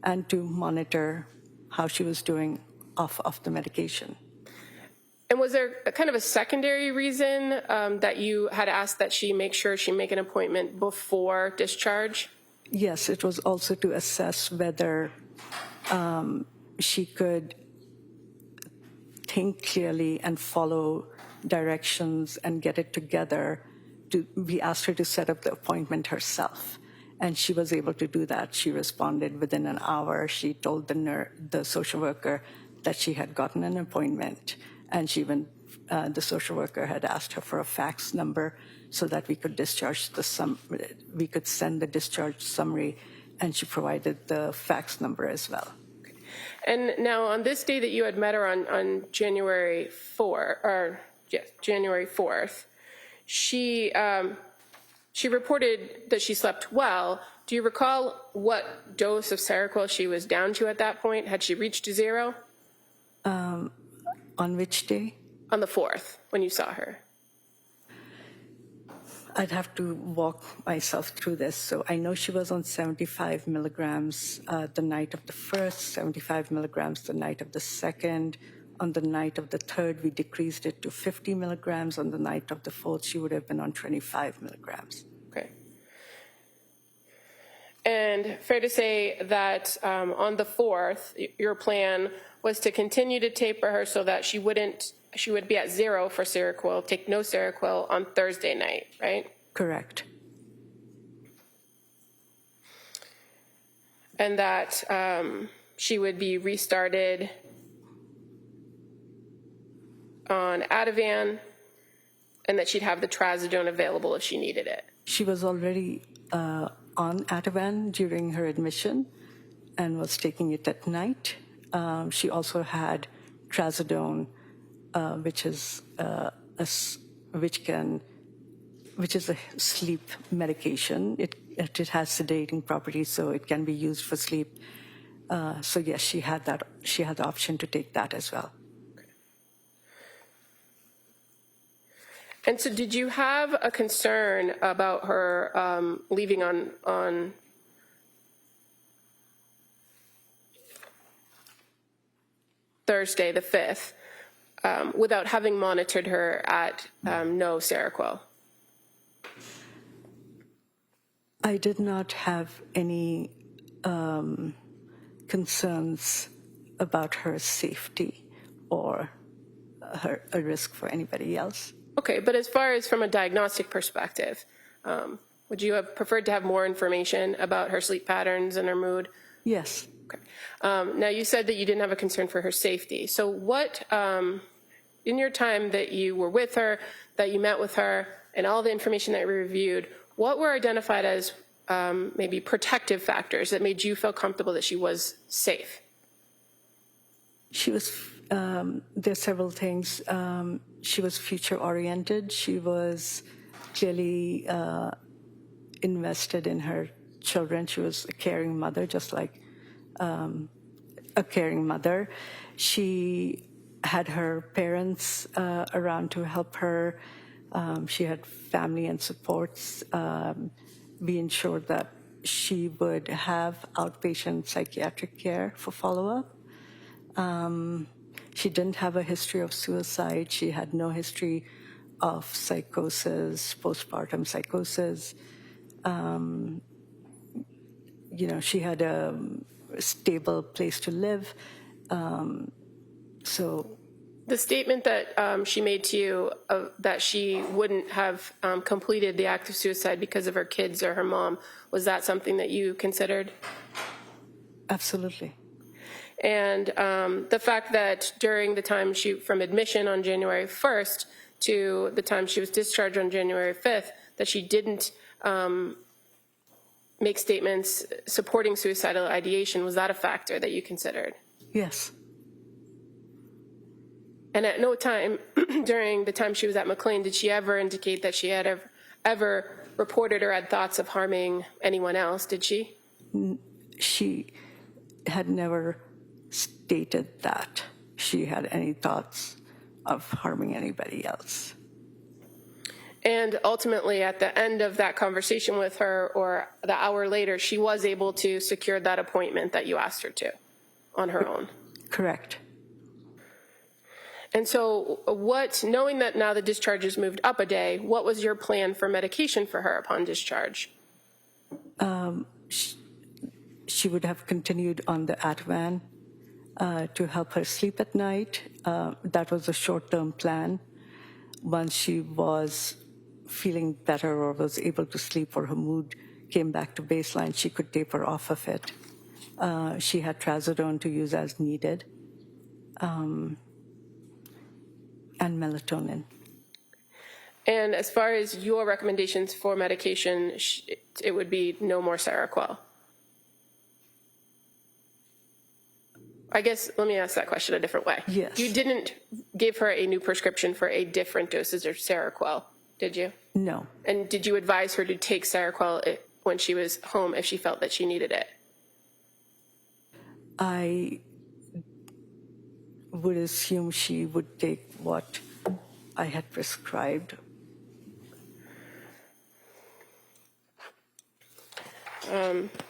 and to monitor how she was doing off the medication. And was there a kind of a secondary reason that you had asked that she make sure she make an appointment before discharge? Yes, it was also to assess whether she could think clearly and follow directions and get it together. We asked her to set up the appointment herself, and she was able to do that. She responded within an hour. She told the social worker that she had gotten an appointment, and the social worker had asked her for a fax number so that we could we could send the discharge summary, and she provided the fax number as well. And now on this day that you had met her on January 4th, she reported that she slept well. Do you recall what dose of Seroquel she was down to at that point? Had she reached 0? On which day? On the 4th, when you saw her. I'd have to walk myself through this. So I know she was on 75 milligrams the night of the 1st, 75 milligrams the night of the 2nd. On the night of the 3rd, we decreased it to 50 milligrams. On the night of the 4th, she would have been on 25 milligrams. Okay. And fair to say that on the 4th, your plan was to continue to taper her so that she would be at 0 for Seroquel, take no Seroquel on Thursday night, right? Correct. And that she would be restarted on Ativan, and that she'd have the trazodone available if she needed it. She was already on Ativan during her admission and was taking it at night. She also had trazodone, which is a sleep medication. It has sedating properties, so it can be used for sleep. So yes, she had the option to take that as well. And so did you have a concern about her leaving on Thursday, the 5th, without having monitored her at no Seroquel? I did not have any concerns about her safety or a risk for anybody else. Okay, but as far as from a diagnostic perspective, would you have preferred to have more information about her sleep patterns and her mood? Yes. Okay. Now, you said that you didn't have a concern for her safety. So what, in your time that you were with her, that you met with her, and all the information that you reviewed, what were identified as maybe protective factors that made you feel comfortable that she was safe? She was, there are several things. She was future-oriented. She was clearly invested in her children. She was a caring mother, just like a caring mother. She had her parents around to help her. She had family and supports. We ensured that she would have outpatient psychiatric care for follow-up. She didn't have a history of suicide. She had no history of psychosis, postpartum psychosis. She had a stable place to live. The statement that she made to you that she wouldn't have completed the act of suicide because of her kids or her mom, was that something that you considered? Absolutely. And the fact that during the time from admission on January 1st to the time she was discharged on January 5th, that she didn't make statements supporting suicidal ideation, was that a factor that you considered? Yes. And at no time during the time she was at McLean did she ever indicate that she had ever reported or had thoughts of harming anyone else, did she? She had never stated that she had any thoughts of harming anybody else. And ultimately, at the end of that conversation with her, or the hour later, she was able to secure that appointment that you asked her to on her own. Correct. And so knowing that now the discharge has moved up a day, what was your plan for medication for her upon discharge? She would have continued on the Ativan to help her sleep at night. That was a short-term plan. Once she was feeling better or was able to sleep or her mood came back to baseline, she could taper off of it. She had trazodone to use as needed, and melatonin. And as far as your recommendations for medication, it would be no more Seroquel. I guess, let me ask that question a different way. Yes. You didn't give her a new prescription for a different dosage of Seroquel, did you? No. And did you advise her to take Seroquel when she was home if she felt that she needed it? I would assume she would take what I had prescribed.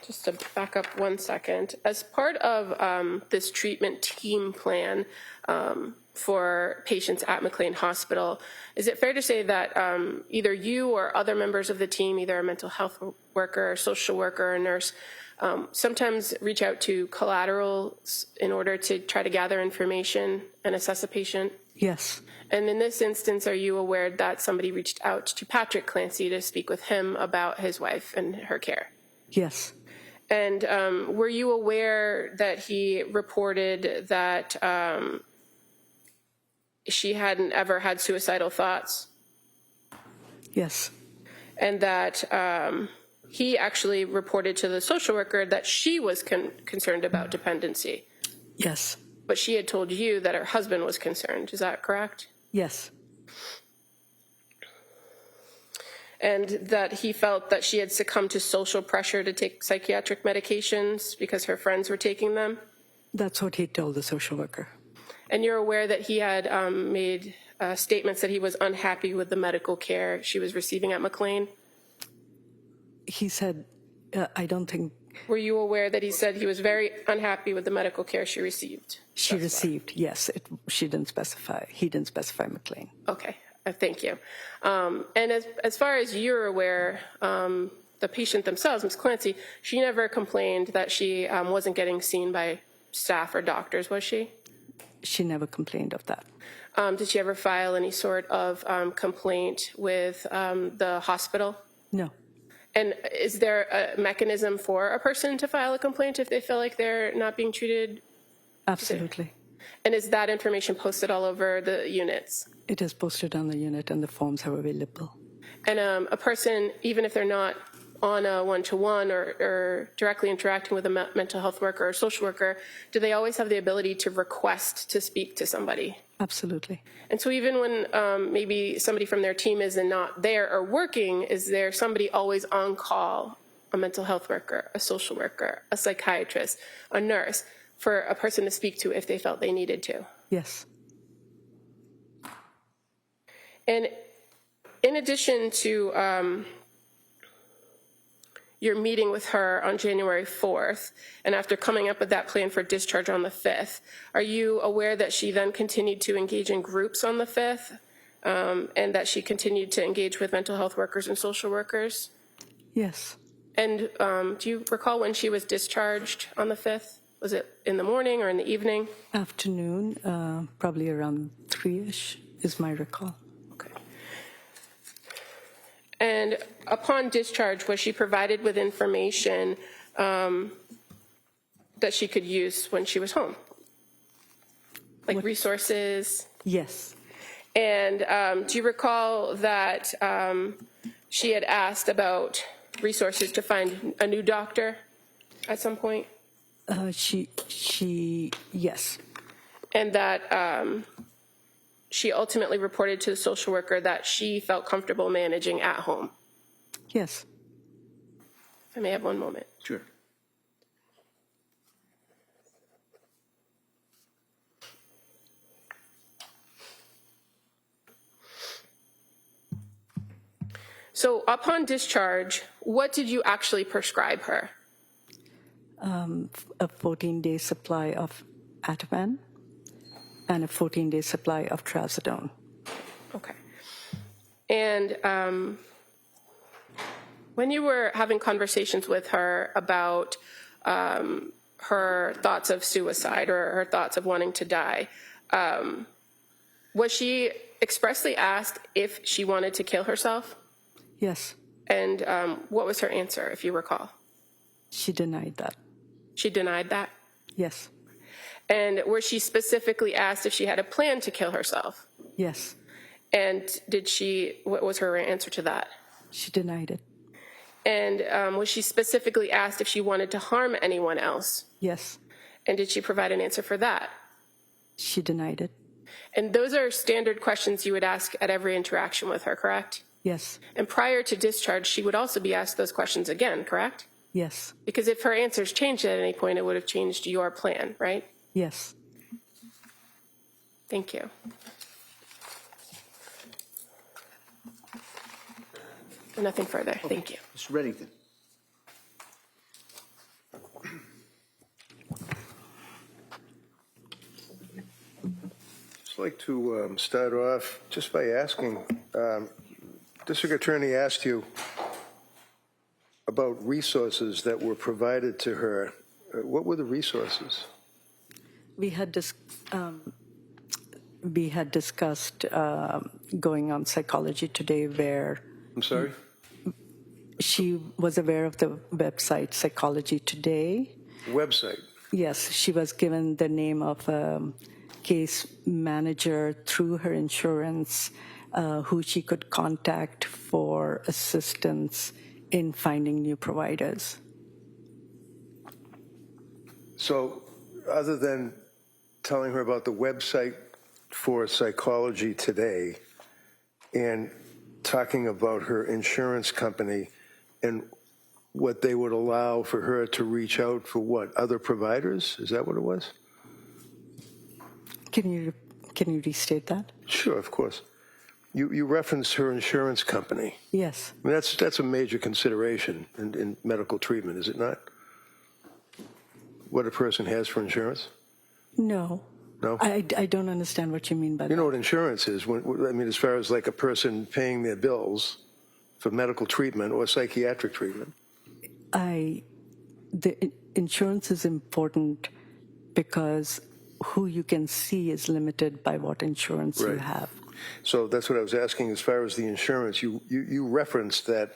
Just to back up 1 second, as part of this treatment team plan for patients at McLean Hospital, is it fair to say that either you or other members of the team, either a mental health worker, a social worker, or a nurse, sometimes reach out to collaterals in order to try to gather information and assess a patient? Yes. And in this instance, are you aware that somebody reached out to Patrick Clancy to speak with him about his wife and her care? Yes. And were you aware that he reported that she hadn't ever had suicidal thoughts? Yes. And that he actually reported to the social worker that she was concerned about dependency? Yes. But she had told you that her husband was concerned. Is that correct? Yes. And that he felt that she had succumbed to social pressure to take psychiatric medications because her friends were taking them? That's what he told the social worker. And you're aware that he had made statements that he was unhappy with the medical care she was receiving at McLean? He said, I don't think Were you aware that he said he was very unhappy with the medical care she received? she received. Yes, she didn't specify. He didn't specify McLean. Okay, thank you. And as far as you're aware, the patient themselves, Ms. Clancy, she never complained that she wasn't getting seen by staff or doctors, was she? She never complained of that. Did she ever file any sort of complaint with the hospital? No. And is there a mechanism for a person to file a complaint if they feel like they're not being treated? Absolutely. And is that information posted all over the units? It is posted on the unit and the forms are available. And a person, even if they're not on a one-to-one or directly interacting with a mental health worker or social worker, do they always have the ability to request to speak to somebody? Absolutely. And so even when maybe somebody from their team is not there or working, is there somebody always on call, a mental health worker, a social worker, a psychiatrist, a nurse, for a person to speak to if they felt they needed to? Yes. And in addition to your meeting with her on January 4th, and after coming up with that plan for discharge on the 5th, are you aware that she then continued to engage in groups on the 5th, and that she continued to engage with mental health workers and social workers? Yes. And do you recall when she was discharged on the 5th? Was it in the morning or in the evening? Afternoon, probably around 3-ish is my recall. Okay. And upon discharge, was she provided with information that she could use when she was home? Like resources? Yes. And do you recall that she had asked about resources to find a new doctor at some point? Yes. And that she ultimately reported to the social worker that she felt comfortable managing at home? Yes. I may have one moment. Sure. So upon discharge, what did you actually prescribe her? A 14-day supply of Ativan and a 14-day supply of trazodone. Okay. And when you were having conversations with her about her thoughts of suicide or her thoughts of wanting to die, was she expressly asked if she wanted to kill herself? Yes. And what was her answer, if you recall? She denied that. She denied that? Yes. And was she specifically asked if she had a plan to kill herself? Yes. And what was her answer to that? She denied it. And was she specifically asked if she wanted to harm anyone else? Yes. And did she provide an answer for that? She denied it. And those are standard questions you would ask at every interaction with her, correct? Yes. And prior to discharge, she would also be asked those questions again, correct? Yes. Because if her answers changed at any point, it would have changed your plan, right? Yes. Thank you. Nothing further. Thank you. Mr. Reddington. I'd like to start off just by asking, District Attorney asked you about resources that were provided to her. What were the resources? We had discussed going on Psychology Today, where I'm sorry? she was aware of the website Psychology Today. Website. Yes, she was given the name of a case manager through her insurance who she could contact for assistance in finding new providers. So other than telling her about the website for Psychology Today and talking about her insurance company and what they would allow for her to reach out for what, other providers? Is that what it was? Can you restate that? Sure, of course. You referenced her insurance company. Yes. I mean, that's a major consideration in medical treatment, is it not? What a person has for insurance? No. No? I don't understand what you mean by that. You know what insurance is? I mean, as far as like a person paying their bills for medical treatment or psychiatric treatment. The insurance is important because who you can see is limited by what insurance you Right. have. So that's what I was asking as far as the insurance. You referenced that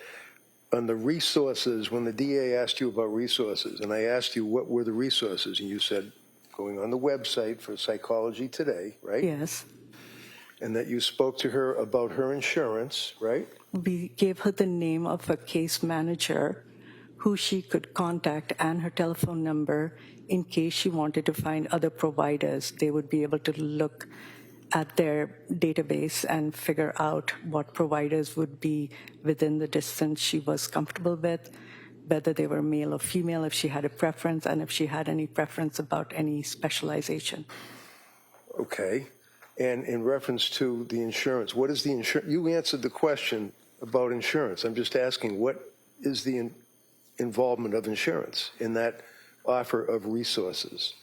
on the resources, when the DA asked you about resources, and I asked you what were the resources, and you said going on the website for Psychology Today, right? Yes. And that you spoke to her about her insurance, right? We gave her the name of a case manager who she could contact and her telephone number in case she wanted to find other providers. They would be able to look at their database and figure out what providers would be within the distance she was comfortable with, whether they were male or female, if she had a preference, and if she had any preference about any specialization. Okay. And in reference to the insurance, what is the insurance? You answered the question about insurance. I'm just asking, what is the involvement of insurance in that offer of resources?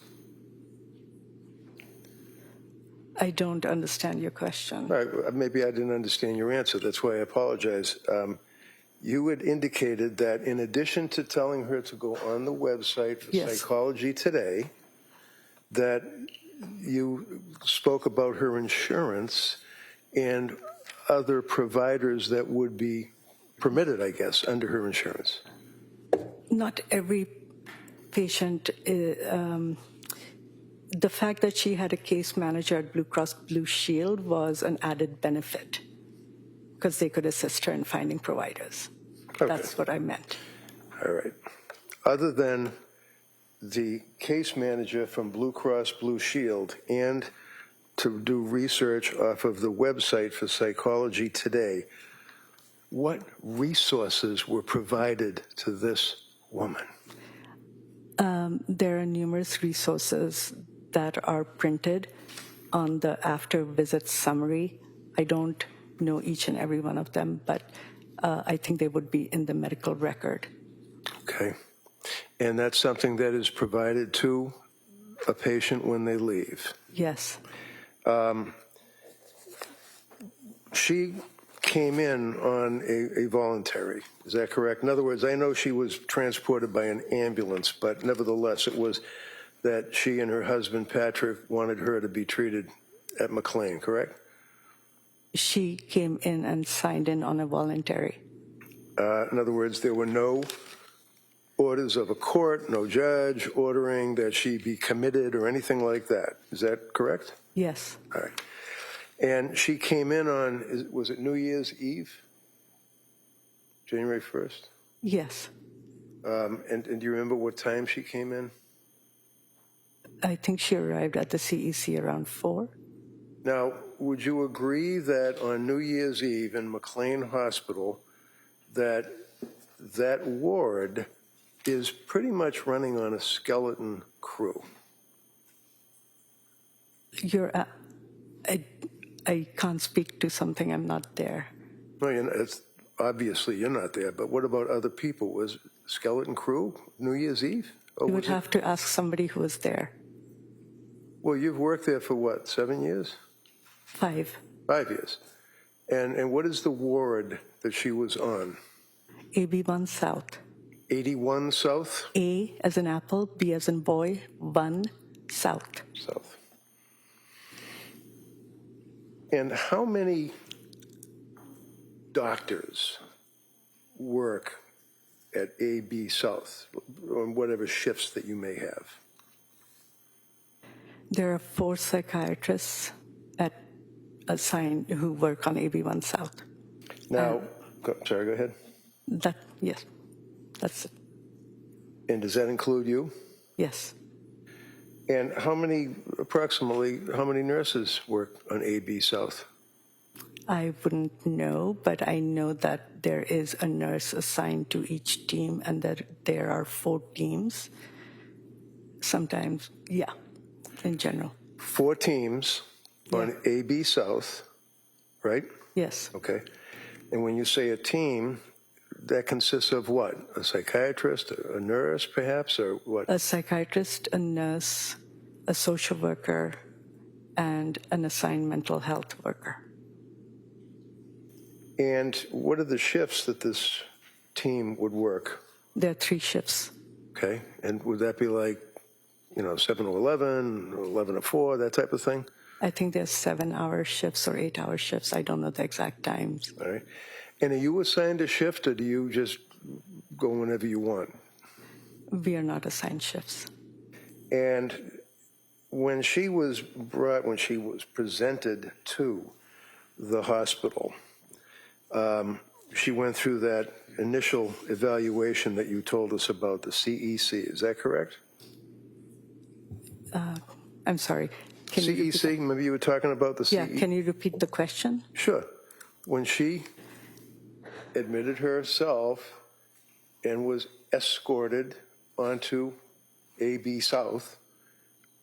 I don't understand your question. All right, maybe I didn't understand your answer. That's why I apologize. You had indicated that in addition to telling her to go on the website for Yes. Psychology Today, that you spoke about her insurance and other providers that would be permitted, I guess, under her insurance. Not every patient, the fact that she had a case manager at Blue Cross Blue Shield was an added benefit because they could assist her in finding providers. Okay. That's what I meant. All right. Other than the case manager from Blue Cross Blue Shield and to do research off of the website for Psychology Today, what resources were provided to this woman? There are numerous resources that are printed on the after visit summary. I don't know each and every one of them, but I think they would be in the medical record. Okay. And that's something that is provided to a patient when they leave. Yes. She came in on a voluntary, is that correct? In other words, I know she was transported by an ambulance, but nevertheless, it was that she and her husband, Patrick, wanted her to be treated at McLean, correct? She came in and signed in on a voluntary. In other words, there were no orders of a court, no judge ordering that she be committed or anything like that. Is that correct? Yes. All right. And she came in on, was it New Year's Eve? January 1st? Yes. And do you remember what time she came in? I think she arrived at the CEC around 4. Now, would you agree that on New Year's Eve in McLean Hospital, that ward is pretty much running on a skeleton crew? I can't speak to something I'm not there. No, obviously you're not there, but what about other people? Was it skeleton crew New Year's Eve? Or You would was it- have to ask somebody who was there. Well, you've worked there for what, 7 years? 5. 5 years. And what is the ward that she was on? AB1 South. 81 South? A as in apple, B as in boy, 1 South. South. And how many doctors work at AB South on whatever shifts that you may have? There are 4 psychiatrists assigned who work on AB1 South. Now, sorry, go ahead. Yes, that's it. And does that include you? Yes. And approximately how many nurses work on AB South? I wouldn't know, but I know that there is a nurse assigned to each team and that there are 4 teams. Sometimes, yeah, in general. 4 teams on AB South, right? Yes. Okay. And when you say a team, that consists of what? A psychiatrist, a nurse, perhaps, or what? A psychiatrist, a nurse, a social worker, and an assigned mental health worker. And what are the shifts that this team would work? There are 3 shifts. Okay. And would that be like, 7 to 11, or 11 to 4, that type of thing? I think there's 7-hour shifts or 8-hour shifts. I don't know the exact times. All right. And are you assigned a shift, or do you just go whenever you want? We are not assigned shifts. And when she was presented to the hospital, she went through that initial evaluation that you told us about, the CEC. Is that correct? I'm sorry. Can you repeat CEC, maybe you were talking about the Yeah, CEC? can you repeat the question? Sure. When she admitted herself and was escorted onto AB South,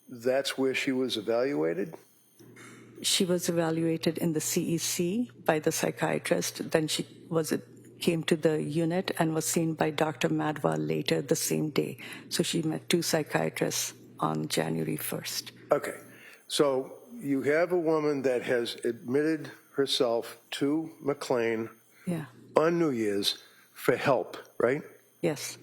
that's where she was evaluated? She was evaluated in the CEC by the psychiatrist. Then she came to the unit and was seen by Dr. Madhwa later the same day. So she met 2 psychiatrists on January 1st. Okay. So you have a woman that has admitted herself to McLean Yeah. on New Year's for help, right? Yes.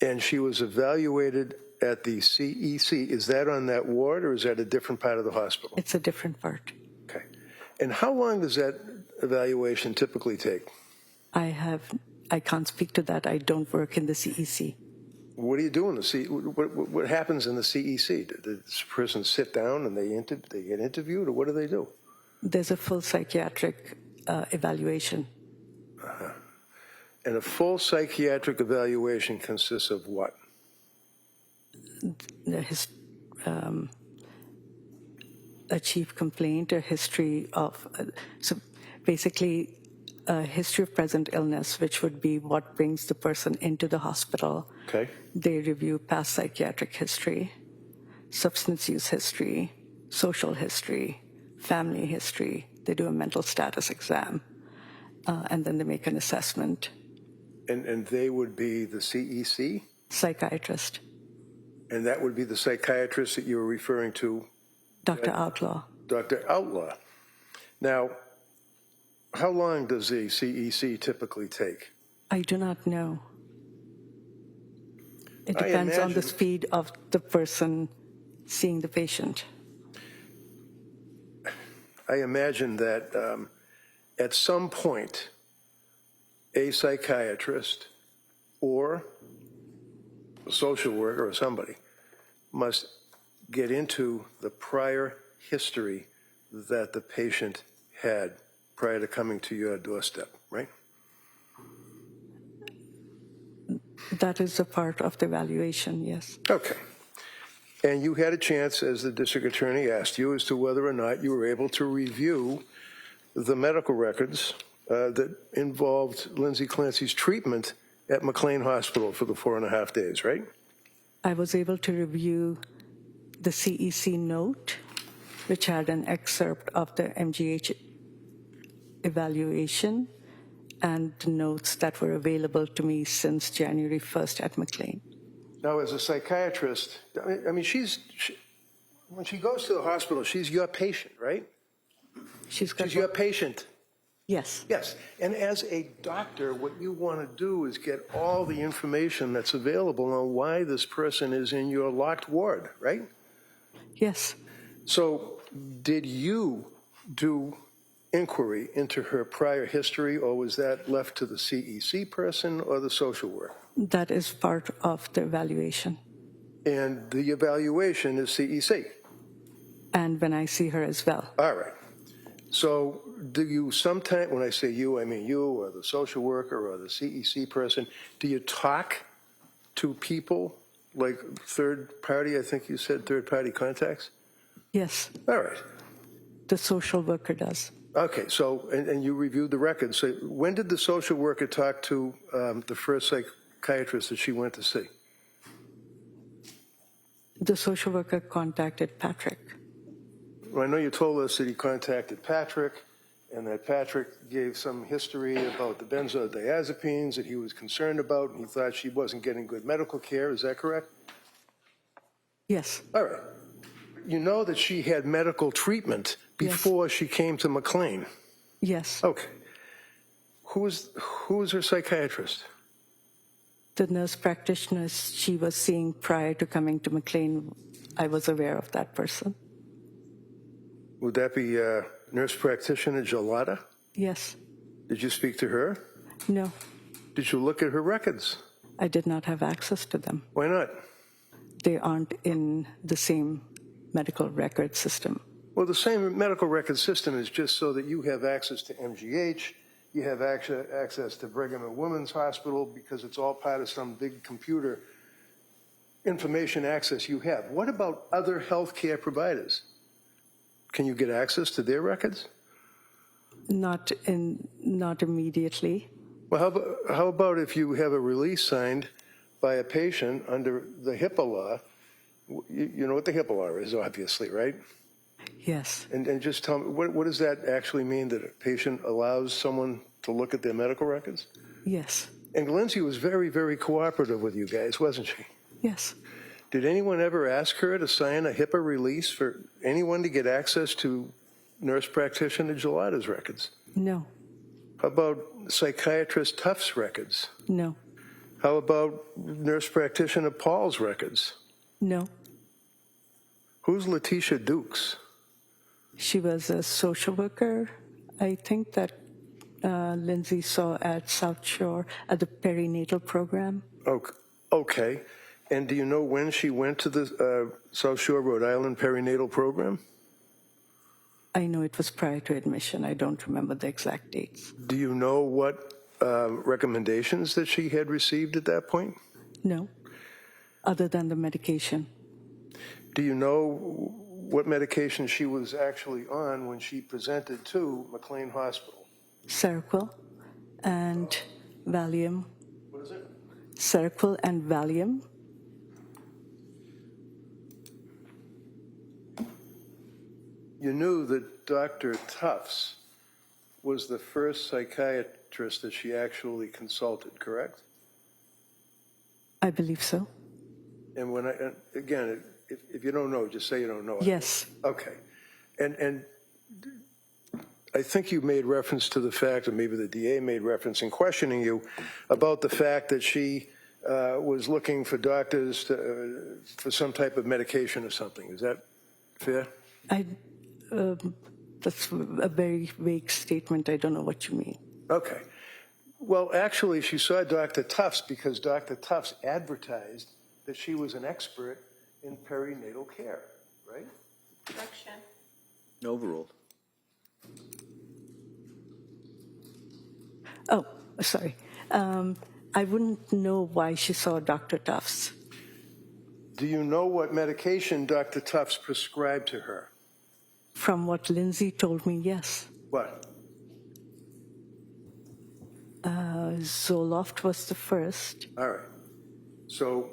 And she was evaluated at the CEC. Is that on that ward, or is that a different part of the hospital? It's a different part. Okay. And how long does that evaluation typically take? I can't speak to that. I don't work in the CEC. What do you do in the CEC? What happens in the CEC? Does this person sit down and they get interviewed, or what do they do? There's a full psychiatric evaluation. And a full psychiatric evaluation consists of what? A chief complaint, a history of, so basically a history of present illness, which would be what brings the person into the hospital. Okay. They review past psychiatric history, substance use history, social history, family history. They do a mental status exam, and then they make an assessment. And they would be the CEC? Psychiatrist. And that would be the psychiatrist that you were referring to? Dr. Outlaw. Dr. Outlaw. Now, how long does the CEC typically take? I do not know. It I depends on the imagine- speed of the person seeing the patient. I imagine that at some point, a psychiatrist or a social worker or somebody must get into the prior history that the patient had prior to coming to your doorstep, right? That is a part of the evaluation, yes. Okay. And you had a chance, as the district attorney asked you, as to whether or not you were able to review the medical records that involved Lindsay Clancy's treatment at McLean Hospital for the 4.5 days, right? I was able to review the CEC note, which had an excerpt of the MGH evaluation and the notes that were available to me since January 1st at McLean. Now, as a psychiatrist, I mean, when she goes to the hospital, she's your patient, right? She's your patient. Yes. Yes. And as a doctor, what you want to do is get all the information that's available on why this person is in your locked ward, right? Yes. So did you do inquiry into her prior history, or was that left to the CEC person or the social worker? That is part of the evaluation. And the evaluation is CEC? And when I see her as well. All right. So do you sometimes, when I say you, I mean you or the social worker or the CEC person, do you talk to people like third party, I think you said third party contacts? Yes. All right. The social worker does. Okay, so, and you reviewed the records. So when did the social worker talk to the first psychiatrist that she went to see? The social worker contacted Patrick. Well, I know you told us that he contacted Patrick, and that Patrick gave some history about the benzodiazepines that he was concerned about, and he thought she wasn't getting good medical care. Is that correct? Yes, All right. You know that she had medical treatment before she came to McLean. yes. Okay. Who was her psychiatrist? The nurse practitioner she was seeing prior to coming to McLean, I was aware of that person. Would that be nurse practitioner Gelada? Yes. Did you speak to her? No, Did you look at her records? I did not have access to them. Why not? They aren't in the same medical record system. Well, the same medical record system is just so that you have access to MGH, you have access to Brigham and Women's Hospital, because it's all part of some big computer information access you have. What about other healthcare providers? Can you get access to their records? Not immediately. Well, how about if you have a release signed by a patient under the HIPAA law? You know what the HIPAA law is, obviously, right? Yes, And just tell me, what does that actually mean, that a patient allows someone to look at their medical records? yes, And Lindsay was very, very cooperative with you guys, wasn't she? yes. Did anyone ever ask her to sign a HIPAA release for anyone to get access to nurse practitioner Gelada's records? No, How about psychiatrist Tuft's records? no, How about nurse practitioner Paul's records? no. Who's Letitia Dukes? She was a social worker, I think, that Lindsay saw at South Shore at the perinatal program. Okay. And do you know when she went to the South Shore, Rhode Island perinatal program? I know it was prior to admission. I don't remember the exact dates. Do you know what recommendations that she had received at that point? No, other than the medication. Do you know what medication she was actually on when she presented to McLean Hospital? Seroquel and Valium. What is it? Seroquel and Valium. You knew that Dr. Tufts was the first psychiatrist that she actually consulted, correct? I believe so. And when again, if you don't know, just say you don't know. Yes, Okay. And I think you made reference to the fact, or maybe the DA made reference in questioning you, about the fact that she was looking for doctors for some type of medication or something. Is that fair? that's a very vague statement. I don't know what you mean. Okay. Well, actually, she saw Dr. Tufts because Dr. Tufts advertised that she was an expert in perinatal care, right? Correction. Overruled. Oh, sorry. I wouldn't know why she saw Dr. Tufts. Do you know what medication Dr. Tufts prescribed to her? From what Lindsay told me, yes. What? Zoloft was the first. All right. So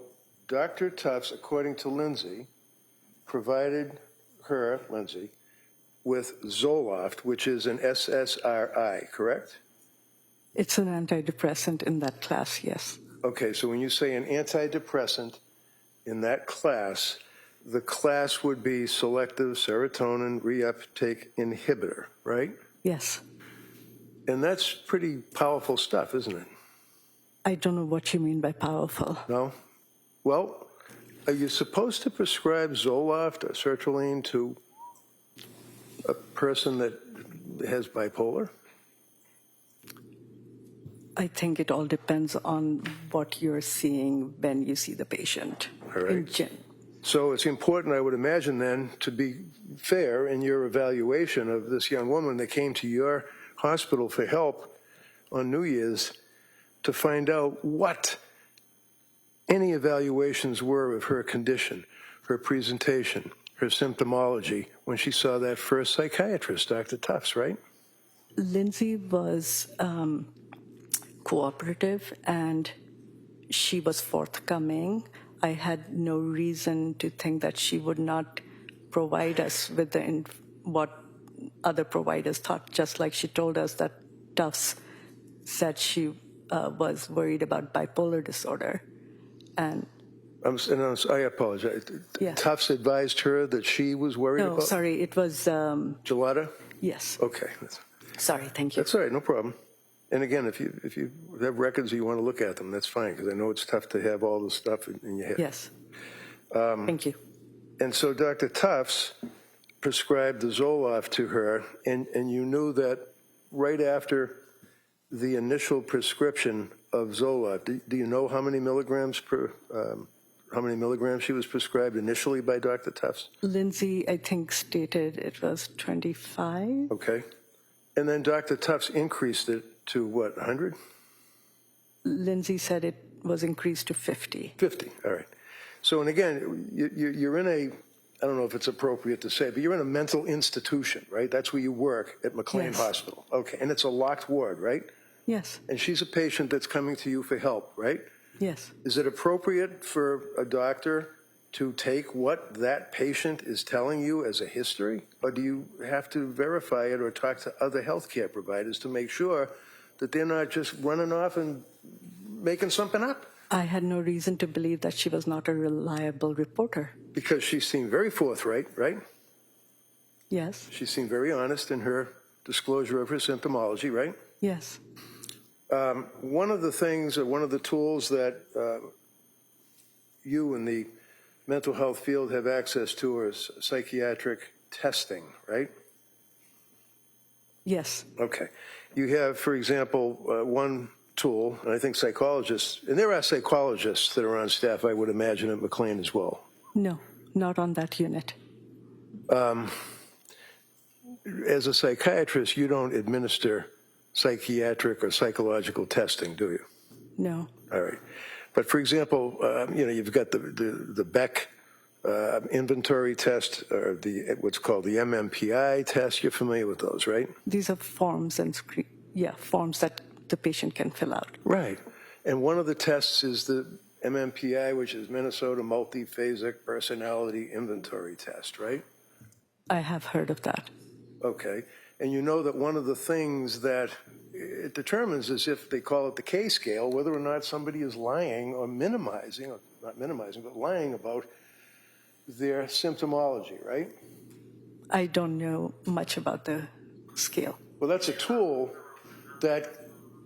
Dr. Tufts, according to Lindsay, provided her, Lindsay, with Zoloft, which is an SSRI, correct? It's an antidepressant in that class, yes. Okay, so when you say an antidepressant in that class, the class would be selective serotonin reuptake inhibitor, right? Yes. And that's pretty powerful stuff, isn't it? I don't know what you mean by powerful. No? Well, are you supposed to prescribe Zoloft or sertraline to a person that has bipolar? I think it all depends on what you're seeing when you see the patient. All right. So it's important, I would imagine then, to be fair in your evaluation of this young woman that came to your hospital for help on New Year's, to find out what any evaluations were of her condition, her presentation, her symptomology when she saw that first psychiatrist, Dr. Tufts, right? Lindsay was cooperative and she was forthcoming. I had no reason to think that she would not provide us with what other providers thought, just like she told us that Tufts said she was worried about bipolar disorder. And I apologize. Yeah. Tufts advised her that she was worried no, about? sorry, it was, Gelada? yes. Okay. Sorry, thank you. That's all right, no problem. And again, if you have records or you want to look at them, that's fine, because I know it's tough to have all the stuff in your head. Yes. Thank you. And so Dr. Tufts prescribed the Zoloft to her, and you knew that right after the initial prescription of Zoloft, do you know how many milligrams she was prescribed initially by Dr. Tufts? Lindsay, I think, stated it was 25. Okay. And then Dr. Tufts increased it to what, 100? Lindsay said it was increased to 50. 50, all right. So, and again, you're in a, I don't know if it's appropriate to say, but you're in a mental institution, right? That's where you work at McLean Yes. Hospital. Okay, and it's a locked ward, right? Yes, And she's a patient that's coming to you for help, right? yes. Is it appropriate for a doctor to take what that patient is telling you as a history? Or do you have to verify it or talk to other healthcare providers to make sure that they're not just running off and making something up? I had no reason to believe that she was not a reliable reporter. Because she seemed very forthright, right? Yes, She seemed very honest in her disclosure of her symptomology, right? yes. One of the things, or one of the tools that you in the mental health field have access to is psychiatric testing, right? Yes, Okay. You have, for example, one tool, and I think psychologists, and there are psychologists that are on staff, I would imagine, at McLean as well. no, not on that unit. As a psychiatrist, you don't administer psychiatric or psychological testing, do you? No, All right. But for example, you've got the Beck inventory test, or what's called the MMPI test. You're familiar with those, right? these are forms and forms that the patient can fill out. Right. And one of the tests is the MMPI, which is Minnesota Multiphasic Personality Inventory Test, right? I have heard of that. Okay. And you know that one of the things that it determines is, if they call it the K scale, whether or not somebody is lying or minimizing, or not minimizing, but lying about their symptomology, right? I don't know much about the scale. Well, that's a tool that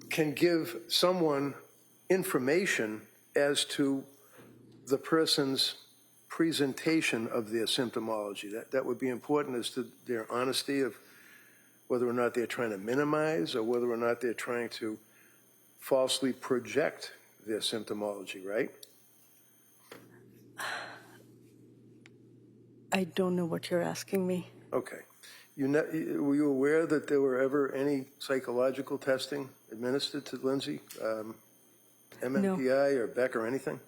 can give someone information as to the person's presentation of their symptomology. That would be important as to their honesty of whether or not they're trying to minimize or whether or not they're trying to falsely project their symptomology, right? I don't know what you're asking me. Okay. Were you aware that there were ever any psychological testing administered to Lindsay? MMPI or Beck or anything?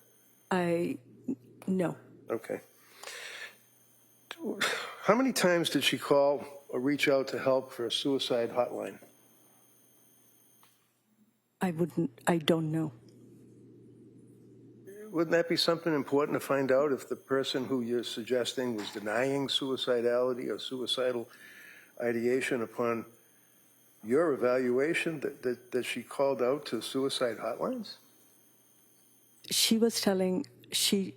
No. Okay. How many times did she call or reach out to help for a suicide hotline? I don't know. Wouldn't that be something important to find out, if the person who you're suggesting was denying suicidality or suicidal ideation upon your evaluation, that she called out to suicide hotlines? She was telling, she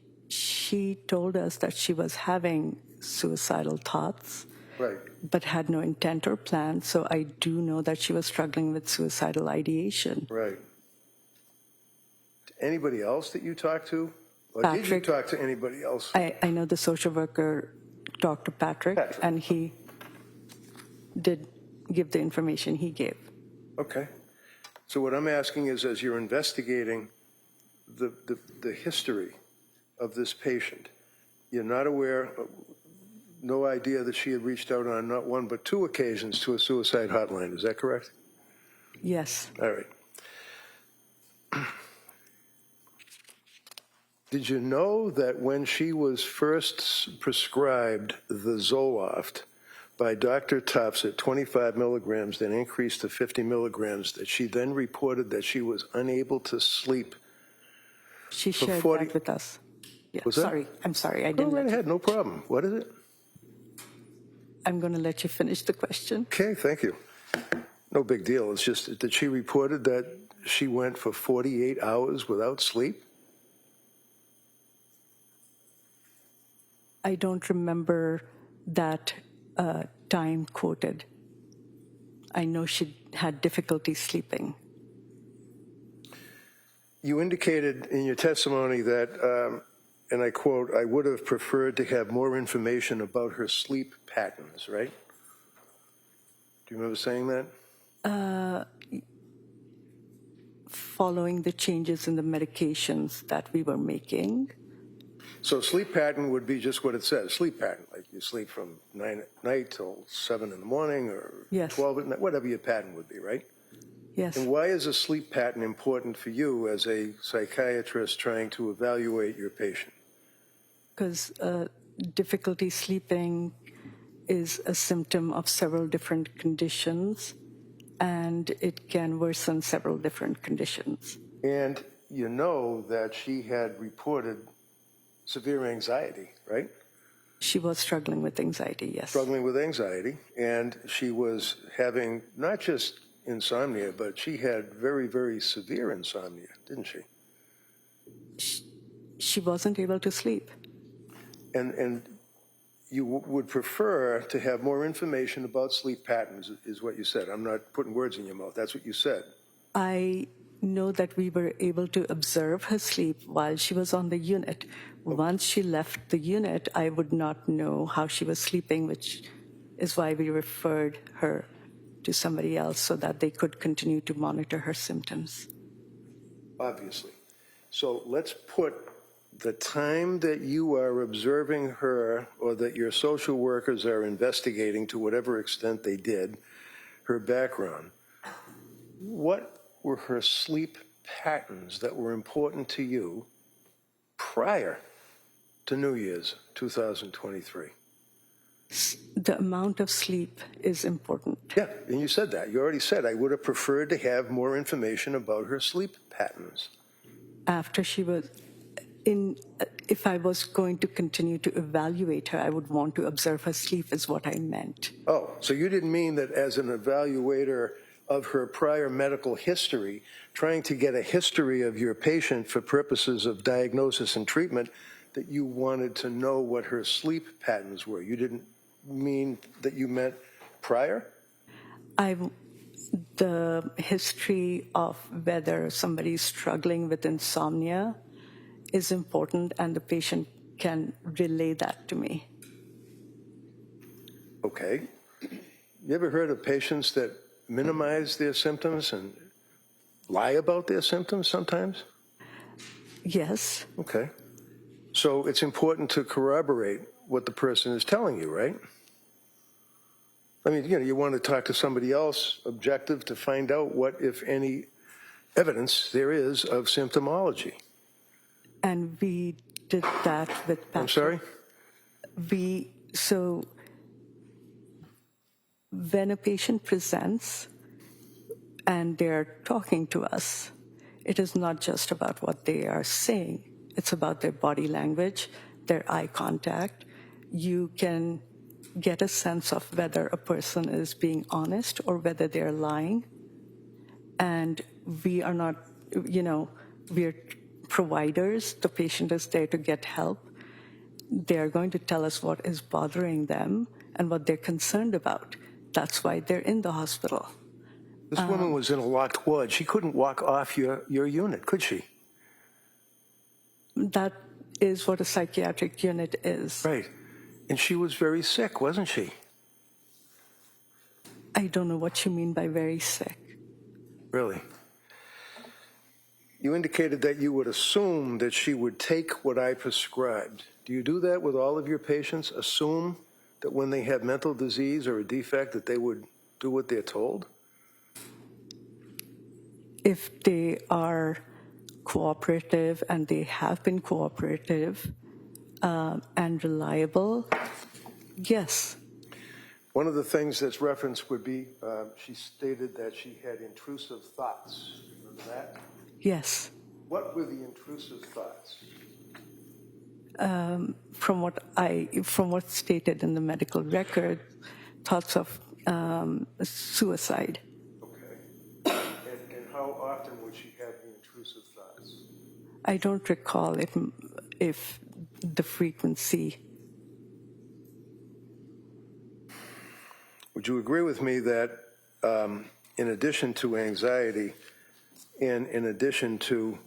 told us that she was having suicidal thoughts, Right. but had no intent or plan. So I do know that she was struggling with suicidal ideation. Right. Anybody else that you talked to? Or did you Patrick. talk to anybody else? I know the social worker, Dr. Patrick, and he did give the information he gave. Okay. So what I'm asking is, as you're investigating the history of this patient, you're not aware, no idea that she had reached out on not one but two occasions to a suicide hotline. Is that correct? Yes. All right. Did you know that when she was first prescribed the Zoloft by Dr. Tufts at 25 milligrams, then increased to 50 milligrams, that she then reported that she was unable to sleep? She For shared 40 that with us. Yeah, Was that- sorry. I'm sorry. I Go didn't. right ahead, no problem. What is it? I'm going to let you finish the question. Okay, thank you. No big deal. It's just that she reported that she went for 48 hours without sleep. I don't remember that time quoted. I know she had difficulty sleeping. You indicated in your testimony that, and I quote, I would have preferred to have more information about her sleep patterns, right? Do you remember saying that? Following the changes in the medications that we were making. So sleep pattern would be just what it says, sleep pattern, like you sleep from 9 at night till 7 in the morning or Yes. 12 at night, whatever your pattern would be, right? Yes, And why is a sleep pattern important for you as a psychiatrist trying to evaluate your patient? because difficulty sleeping is a symptom of several different conditions, and it can worsen several different conditions. And you know that she had reported severe anxiety, right? She was struggling with anxiety, yes. Struggling with anxiety, and she was having not just insomnia, but she had very, very severe insomnia, didn't she? She wasn't able to sleep. And you would prefer to have more information about sleep patterns, is what you said. I'm not putting words in your mouth. That's what you said. I know that we were able to observe her sleep while she was on the unit. Once she left the unit, I would not know how she was sleeping, which is why we referred her to somebody else so that they could continue to monitor her symptoms. Obviously. So let's put the time that you are observing her or that your social workers are investigating to whatever extent they did, her background. What were her sleep patterns that were important to you prior to New Year's 2023? The amount of sleep is important. Yeah, and you said that. You already said, I would have preferred to have more information about her sleep patterns. After she was if I was going to continue to evaluate her, I would want to observe her sleep is what I meant. Oh, so you didn't mean that as an evaluator of her prior medical history, trying to get a history of your patient for purposes of diagnosis and treatment, that you wanted to know what her sleep patterns were. You didn't mean that you meant prior? The history of whether somebody's struggling with insomnia is important, and the patient can relay that to me. Okay. You ever heard of patients that minimize their symptoms and lie about their symptoms sometimes? Yes, Okay. So it's important to corroborate what the person is telling you, right? I mean, you want to talk to somebody else objective to find out what, if any, evidence there is of symptomology. and we did that with I'm sorry? So when a patient presents and they're talking to us, it is not just about what they are saying. It's about their body language, their eye contact. You can get a sense of whether a person is being honest or whether they're lying. And we are not, we're providers. The patient is there to get help. They're going to tell us what is bothering them and what they're concerned about. That's why they're in the hospital. This woman was in a locked ward. She couldn't walk off your unit, could she? That is what a psychiatric unit is. Right. And she was very sick, wasn't she? I don't know what you mean by very sick. Really? You indicated that you would assume that she would take what I prescribed. Do you do that with all of your patients? Assume that when they have mental disease or a defect that they would do what they're told? If they are cooperative, and they have been cooperative and reliable, yes. One of the things that's referenced would be she stated that she had intrusive thoughts. Remember that? Yes. What were the intrusive thoughts? From what's stated in the medical record, thoughts of suicide. Okay. And how often would she have the intrusive thoughts? I don't recall if the frequency. Would you agree with me that in addition to anxiety and in addition to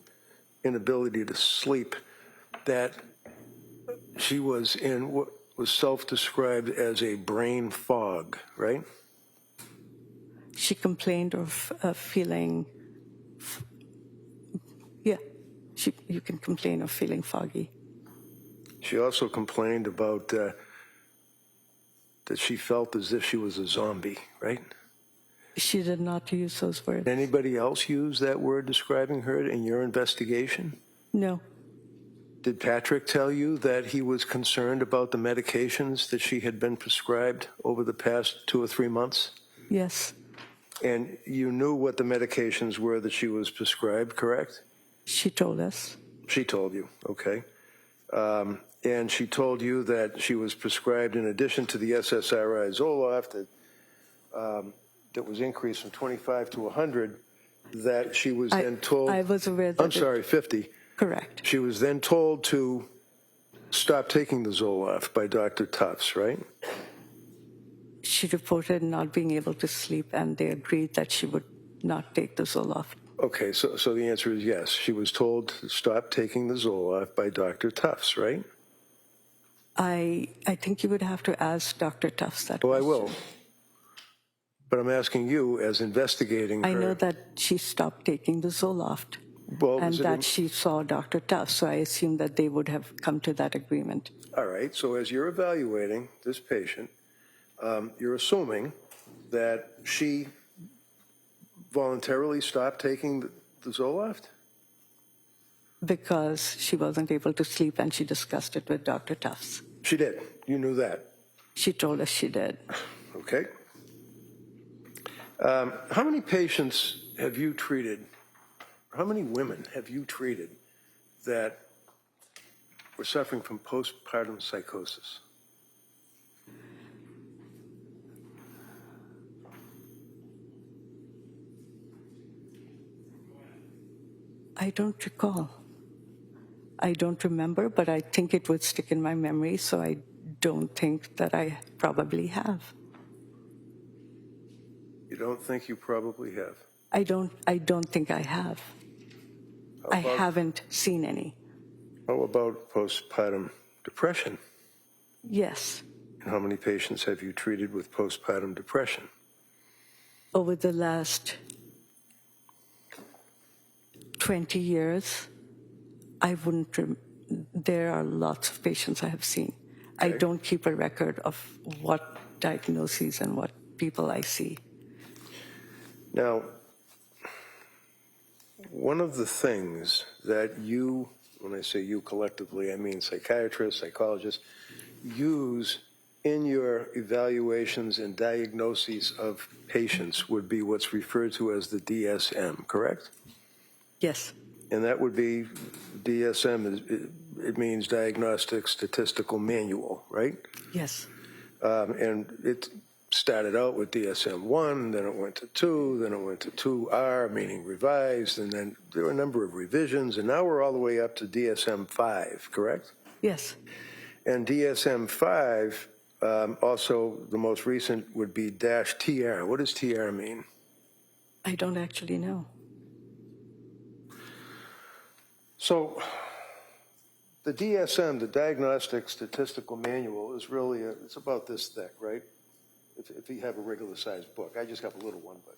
inability to sleep, that she was in what was self-described as a brain fog, right? She complained of feeling, you can complain of feeling foggy. She also complained about that she felt as if she was a zombie, right? She did not use those words. Anybody else use that word describing her in your investigation? No. Did Patrick tell you that he was concerned about the medications that she had been prescribed over the past 2 or 3 months? Yes. And you knew what the medications were that she was prescribed, correct? She told us. She told you, okay. And she told you that she was prescribed, in addition to the SSRI Zoloft that was increased from 25 to 100, that she was then told... I was aware that... I'm sorry, 50. Correct. She was then told to stop taking the Zoloft by Dr. Tufts, right? She reported not being able to sleep, and they agreed that she would not take the Zoloft. Okay, so the answer is yes. She was told to stop taking the Zoloft by Dr. Tufts, right? I think you would have to ask Dr. Tufts that Well, I question. will. But I'm asking you, as investigating her... I know that she stopped taking the Zoloft, and that she saw Dr. Tufts, so I assume that they would have come to that agreement. All right, so as you're evaluating this patient, you're assuming that she voluntarily stopped taking the Zoloft? Because she wasn't able to sleep, and she discussed it with Dr. Tufts. She did. You knew that. She told us she did. Okay. How many patients have you treated, how many women have you treated that were suffering from postpartum psychosis? I don't recall. I don't remember, but I think it would stick in my memory, so I don't think that I probably have. You don't think you probably have? I don't think I have. I haven't seen any. How about postpartum depression? Yes. And how many patients have you treated with postpartum depression? Over the last 20 years, I wouldn't, there are lots of patients I have seen. Okay. I don't keep a record of what diagnoses and what people I see. Now, one of the things that you, when I say you collectively, I mean psychiatrists, psychologists, use in your evaluations and diagnoses of patients would be what's referred to as the DSM, correct? Yes. And that would be, DSM, it means Diagnostic Statistical Manual, right? Yes. And it started out with DSM-1, then it went to 2, then it went to 2R, meaning revised, and then there were a number of revisions, and now we're all the way up to DSM-5, correct? Yes. And DSM-5, also the most recent would be -TR. What does TR mean? I don't actually know. So the DSM, the Diagnostic Statistical Manual, is really, it's about this thick, right? If you have a regular sized book. I just have a little one, but.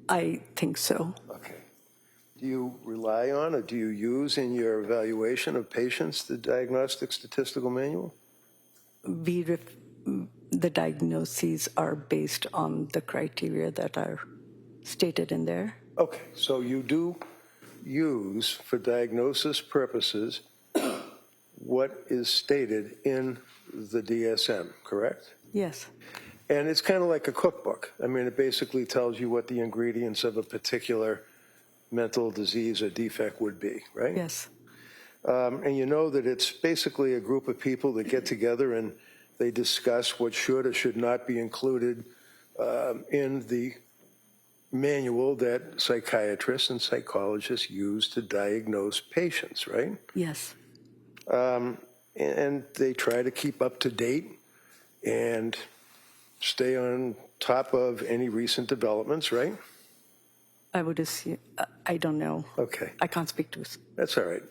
I think so. Okay. Do you rely on or do you use in your evaluation of patients the Diagnostic Statistical Manual? The diagnoses are based on the criteria that are stated in there. Okay, so you do use, for diagnosis purposes, what is stated in the DSM, correct? Yes. And it's kind of like a cookbook. I mean, it basically tells you what the ingredients of a particular mental disease or defect would be, right? Yes. And you know that it's basically a group of people that get together and they discuss what should or should not be included in the manual that psychiatrists and psychologists use to diagnose patients, right? Yes. And they try to keep up to date and stay on top of any recent developments, right? I would assume, I don't know. Okay, I can't speak to it. that's all right.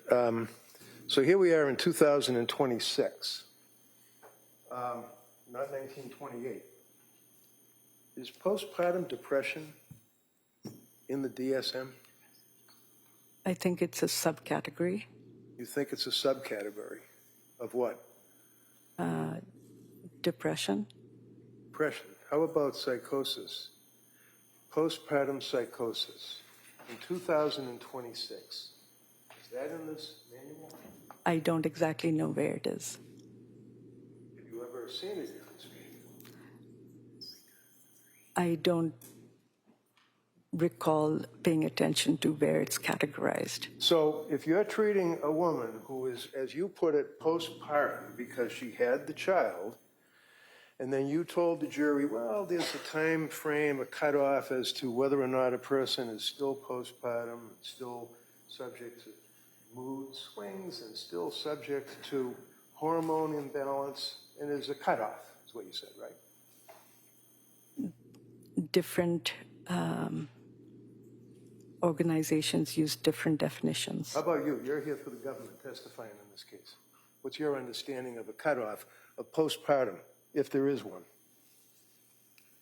So here we are in 2026, not 1928. Is postpartum depression in the DSM? I think it's a subcategory. You think it's a subcategory of what? Depression. Depression. How about psychosis? Postpartum psychosis in 2026. Is that in this manual? I don't exactly know where it is. Have you ever seen it in this manual? I don't recall paying attention to where it's categorized. So if you're treating a woman who is, as you put it, postpartum because she had the child, and then you told the jury, well, there's a time frame, a cutoff as to whether or not a person is still postpartum, still subject to mood swings, and still subject to hormone imbalance, and there's a cutoff, is what you said, right? Different organizations use different definitions. How about you? You're here for the government testifying in this case. What's your understanding of a cutoff of postpartum, if there is one?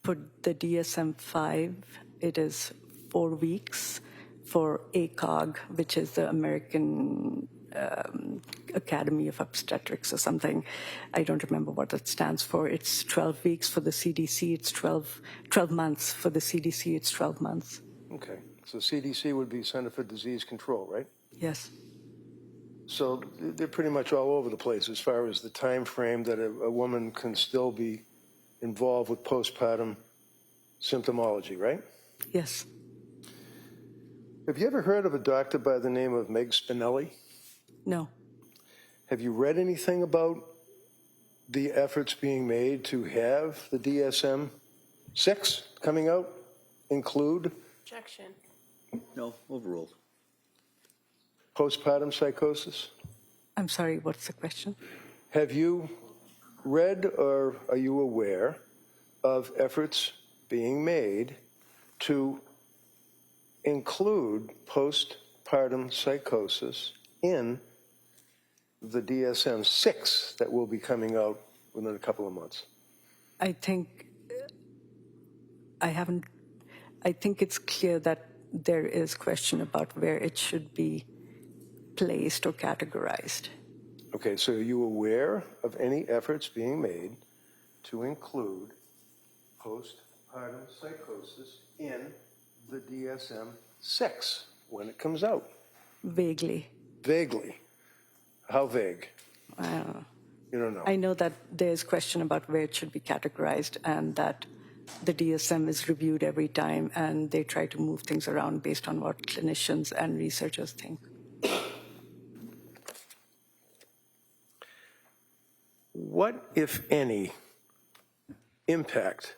For the DSM-5, it is 4 weeks. For ACOG, which is the American Academy of Obstetrics or something, I don't remember what that stands for. It's 12 weeks. For the CDC, it's 12 months. For the CDC, it's 12 months. Okay. So CDC would be Center for Disease Control, right? Yes. So they're pretty much all over the place as far as the time frame that a woman can still be involved with postpartum symptomology, right? Yes. Have you ever heard of a doctor by the name of Meg Spinelli? No. Have you read anything about the efforts being made to have the DSM-6 coming out include Objection. No, overruled. postpartum psychosis? I'm sorry, what's the question? Have you read or are you aware of efforts being made to include postpartum psychosis in the DSM-6 that will be coming out within a couple of months? I think it's clear that there is question about where it should be placed or categorized. Okay, so are you aware of any efforts being made to include postpartum psychosis in the DSM-6 when it comes out? Vaguely. Vaguely. How vague? I don't know. You don't know. I know that there's question about where it should be categorized and that the DSM is reviewed every time and they try to move things around based on what clinicians and researchers think. What, if any, impact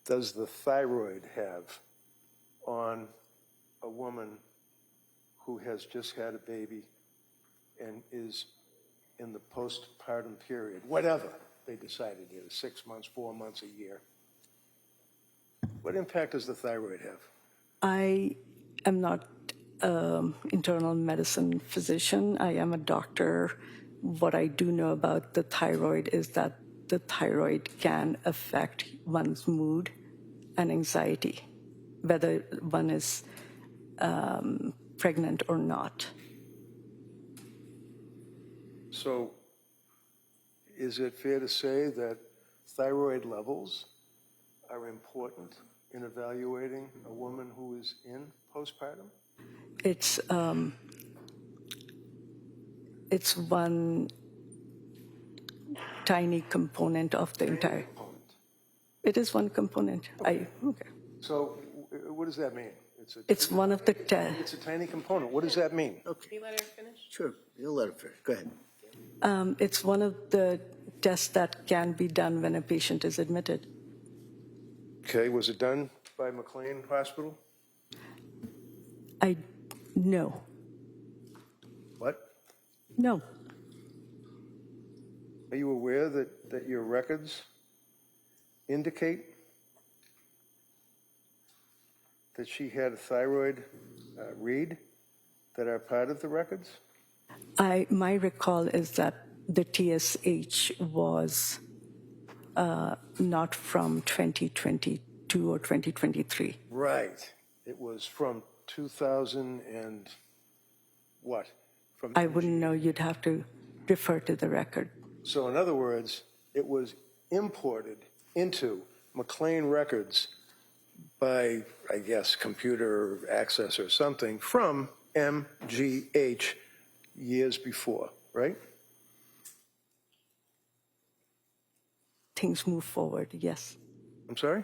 does the thyroid have on a woman who has just had a baby and is in the postpartum period, whatever they decided it is, 6 months, 4 months, a year? What impact does the thyroid have? I am not an internal medicine physician. I am a doctor. What I do know about the thyroid is that the thyroid can affect one's mood and anxiety, whether one is pregnant or not. So is it fair to say that thyroid levels are important in evaluating a woman who is in postpartum? It's one tiny component of the entire. Component. It is one component. Okay. Okay. So what does that mean? It's one of the tests. It's a tiny component. What does that mean? Can Okay, you let her finish? sure, you'll let her finish. Go ahead. It's one of the tests that can be done when a patient is admitted. Okay, was it done by McLean Hospital? No. What? No. Are you aware that your records indicate that she had a thyroid read that are part of the records? My recall is that the TSH was not from 2022 or 2023. Right. It was from 2000 and what? From I wouldn't know. You'd have to refer to the record. So in other words, it was imported into McLean records by, I guess, computer access or something from MGH years before, right? Things move forward, yes. I'm sorry?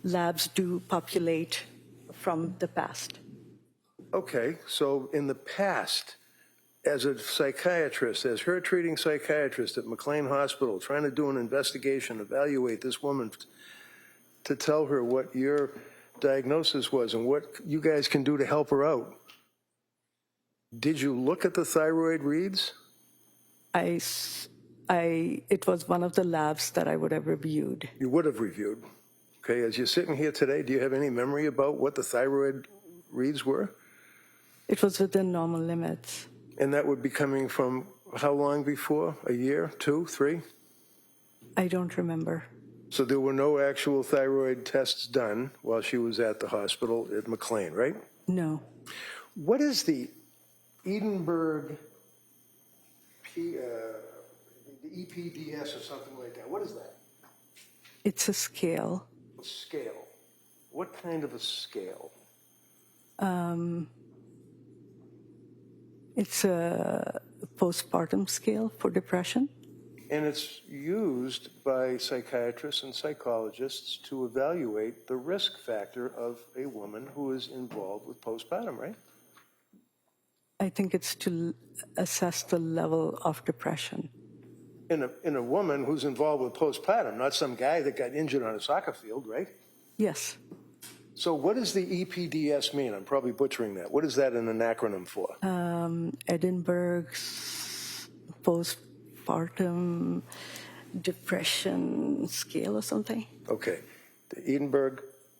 Labs do populate from the past. Okay, so in the past, as a psychiatrist, as her treating psychiatrist at McLean Hospital, trying to do an investigation, evaluate this woman to tell her what your diagnosis was and what you guys can do to help her out, did you look at the thyroid reads? It was one of the labs that I would have reviewed. You would have reviewed. Okay, as you're sitting here today, do you have any memory about what the thyroid reads were? It was within normal limits. And that would be coming from how long before? A year, 2, 3? I don't remember. So there were no actual thyroid tests done while she was at the hospital at McLean, right? No. What is the Edinburgh the EPDS or something like that? What is that? It's a scale. A scale. What kind of a scale? It's a postpartum scale for depression. And it's used by psychiatrists and psychologists to evaluate the risk factor of a woman who is involved with postpartum, right? I think it's to assess the level of depression. In a woman who's involved with postpartum, not some guy that got injured on a soccer field, right? Yes. So what does the EPDS mean? I'm probably butchering that. What is that an acronym for? Edinburgh's postpartum depression scale or something. Okay. The Edinburgh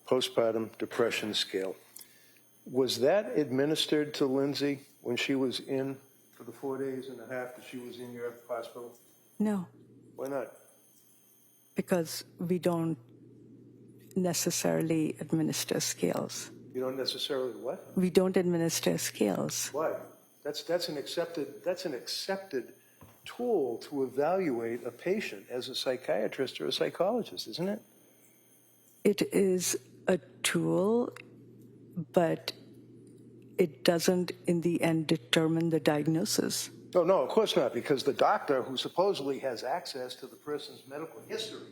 postpartum depression scale. Was that administered to Lindsay when she was in for the 4 days and a half that she was in your hospital? No, Why not? because we don't necessarily administer scales. You don't necessarily what? We don't administer scales. Why? That's an accepted tool to evaluate a patient as a psychiatrist or a psychologist, isn't it? It is a tool, but it doesn't in the end determine the diagnosis. No, of course not, because the doctor who supposedly has access to the person's medical history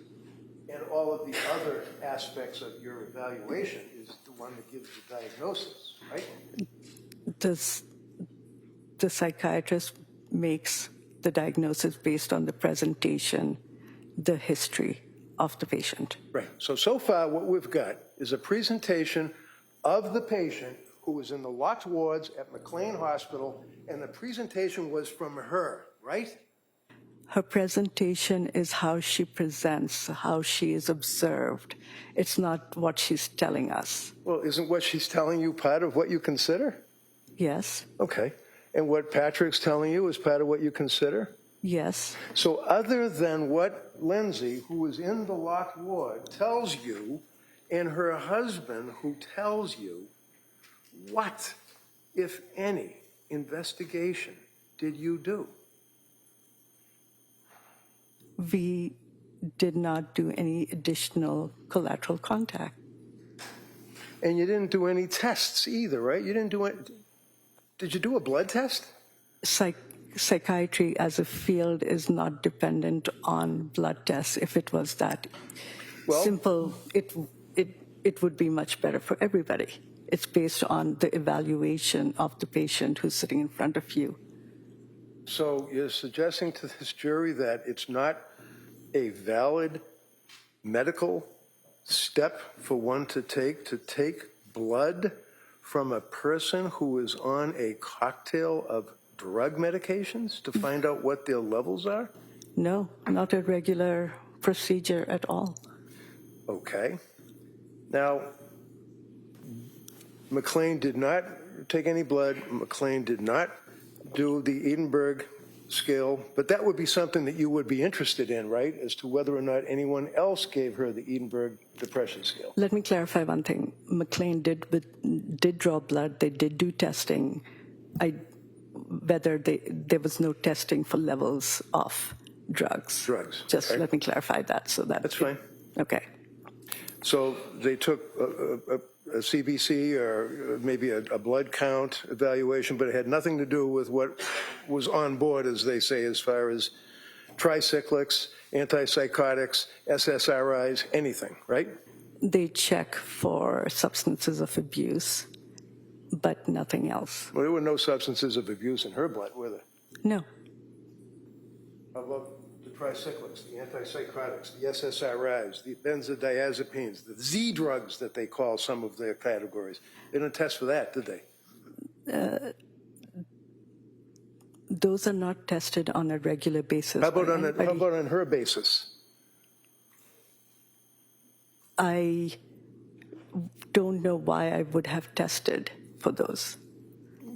and all of the other aspects of your evaluation is the one that gives the diagnosis, right? The psychiatrist makes the diagnosis based on the presentation, the history of the patient. Right. So far what we've got is a presentation of the patient who was in the locked wards at McLean Hospital, and the presentation was from her, right? Her presentation is how she presents, how she is observed. It's not what she's telling us. Well, isn't what she's telling you part of what you consider? Yes, Okay. And what Patrick's telling you is part of what you consider? yes. So other than what Lindsay, who is in the locked ward, tells you, and her husband who tells you, what, if any, investigation did you do? We did not do any additional collateral contact. And you didn't do any tests either, right? You didn't do it. Did you do a blood test? Psychiatry as a field is not dependent on blood tests. If it was that Well- simple, it would be much better for everybody. It's based on the evaluation of the patient who's sitting in front of you. So you're suggesting to this jury that it's not a valid medical step for one to take blood from a person who is on a cocktail of drug medications to find out what their levels are? No, not a regular procedure at all. Okay. Now, McLean did not take any blood. McLean did not do the Edinburgh scale, but that would be something that you would be interested in, right, as to whether or not anyone else gave her the Edinburgh Depression Scale. Let me clarify one thing. McLean did draw blood. They did do testing. There was no testing for levels of drugs. Drugs. Just okay. let me clarify that. That's fine. Okay. So they took a CBC or maybe a blood count evaluation, but it had nothing to do with what was on board, as they say, as far as tricyclics, antipsychotics, SSRIs, anything, right? They check for substances of abuse, but nothing else. Well, there were no substances of abuse in her blood, were there? No. How about the tricyclics, the antipsychotics, the SSRIs, the benzodiazepines, the Z drugs that they call some of their categories? They didn't test for that, did they? Those are not tested on a regular basis. How about on her basis? I don't know why I would have tested for those.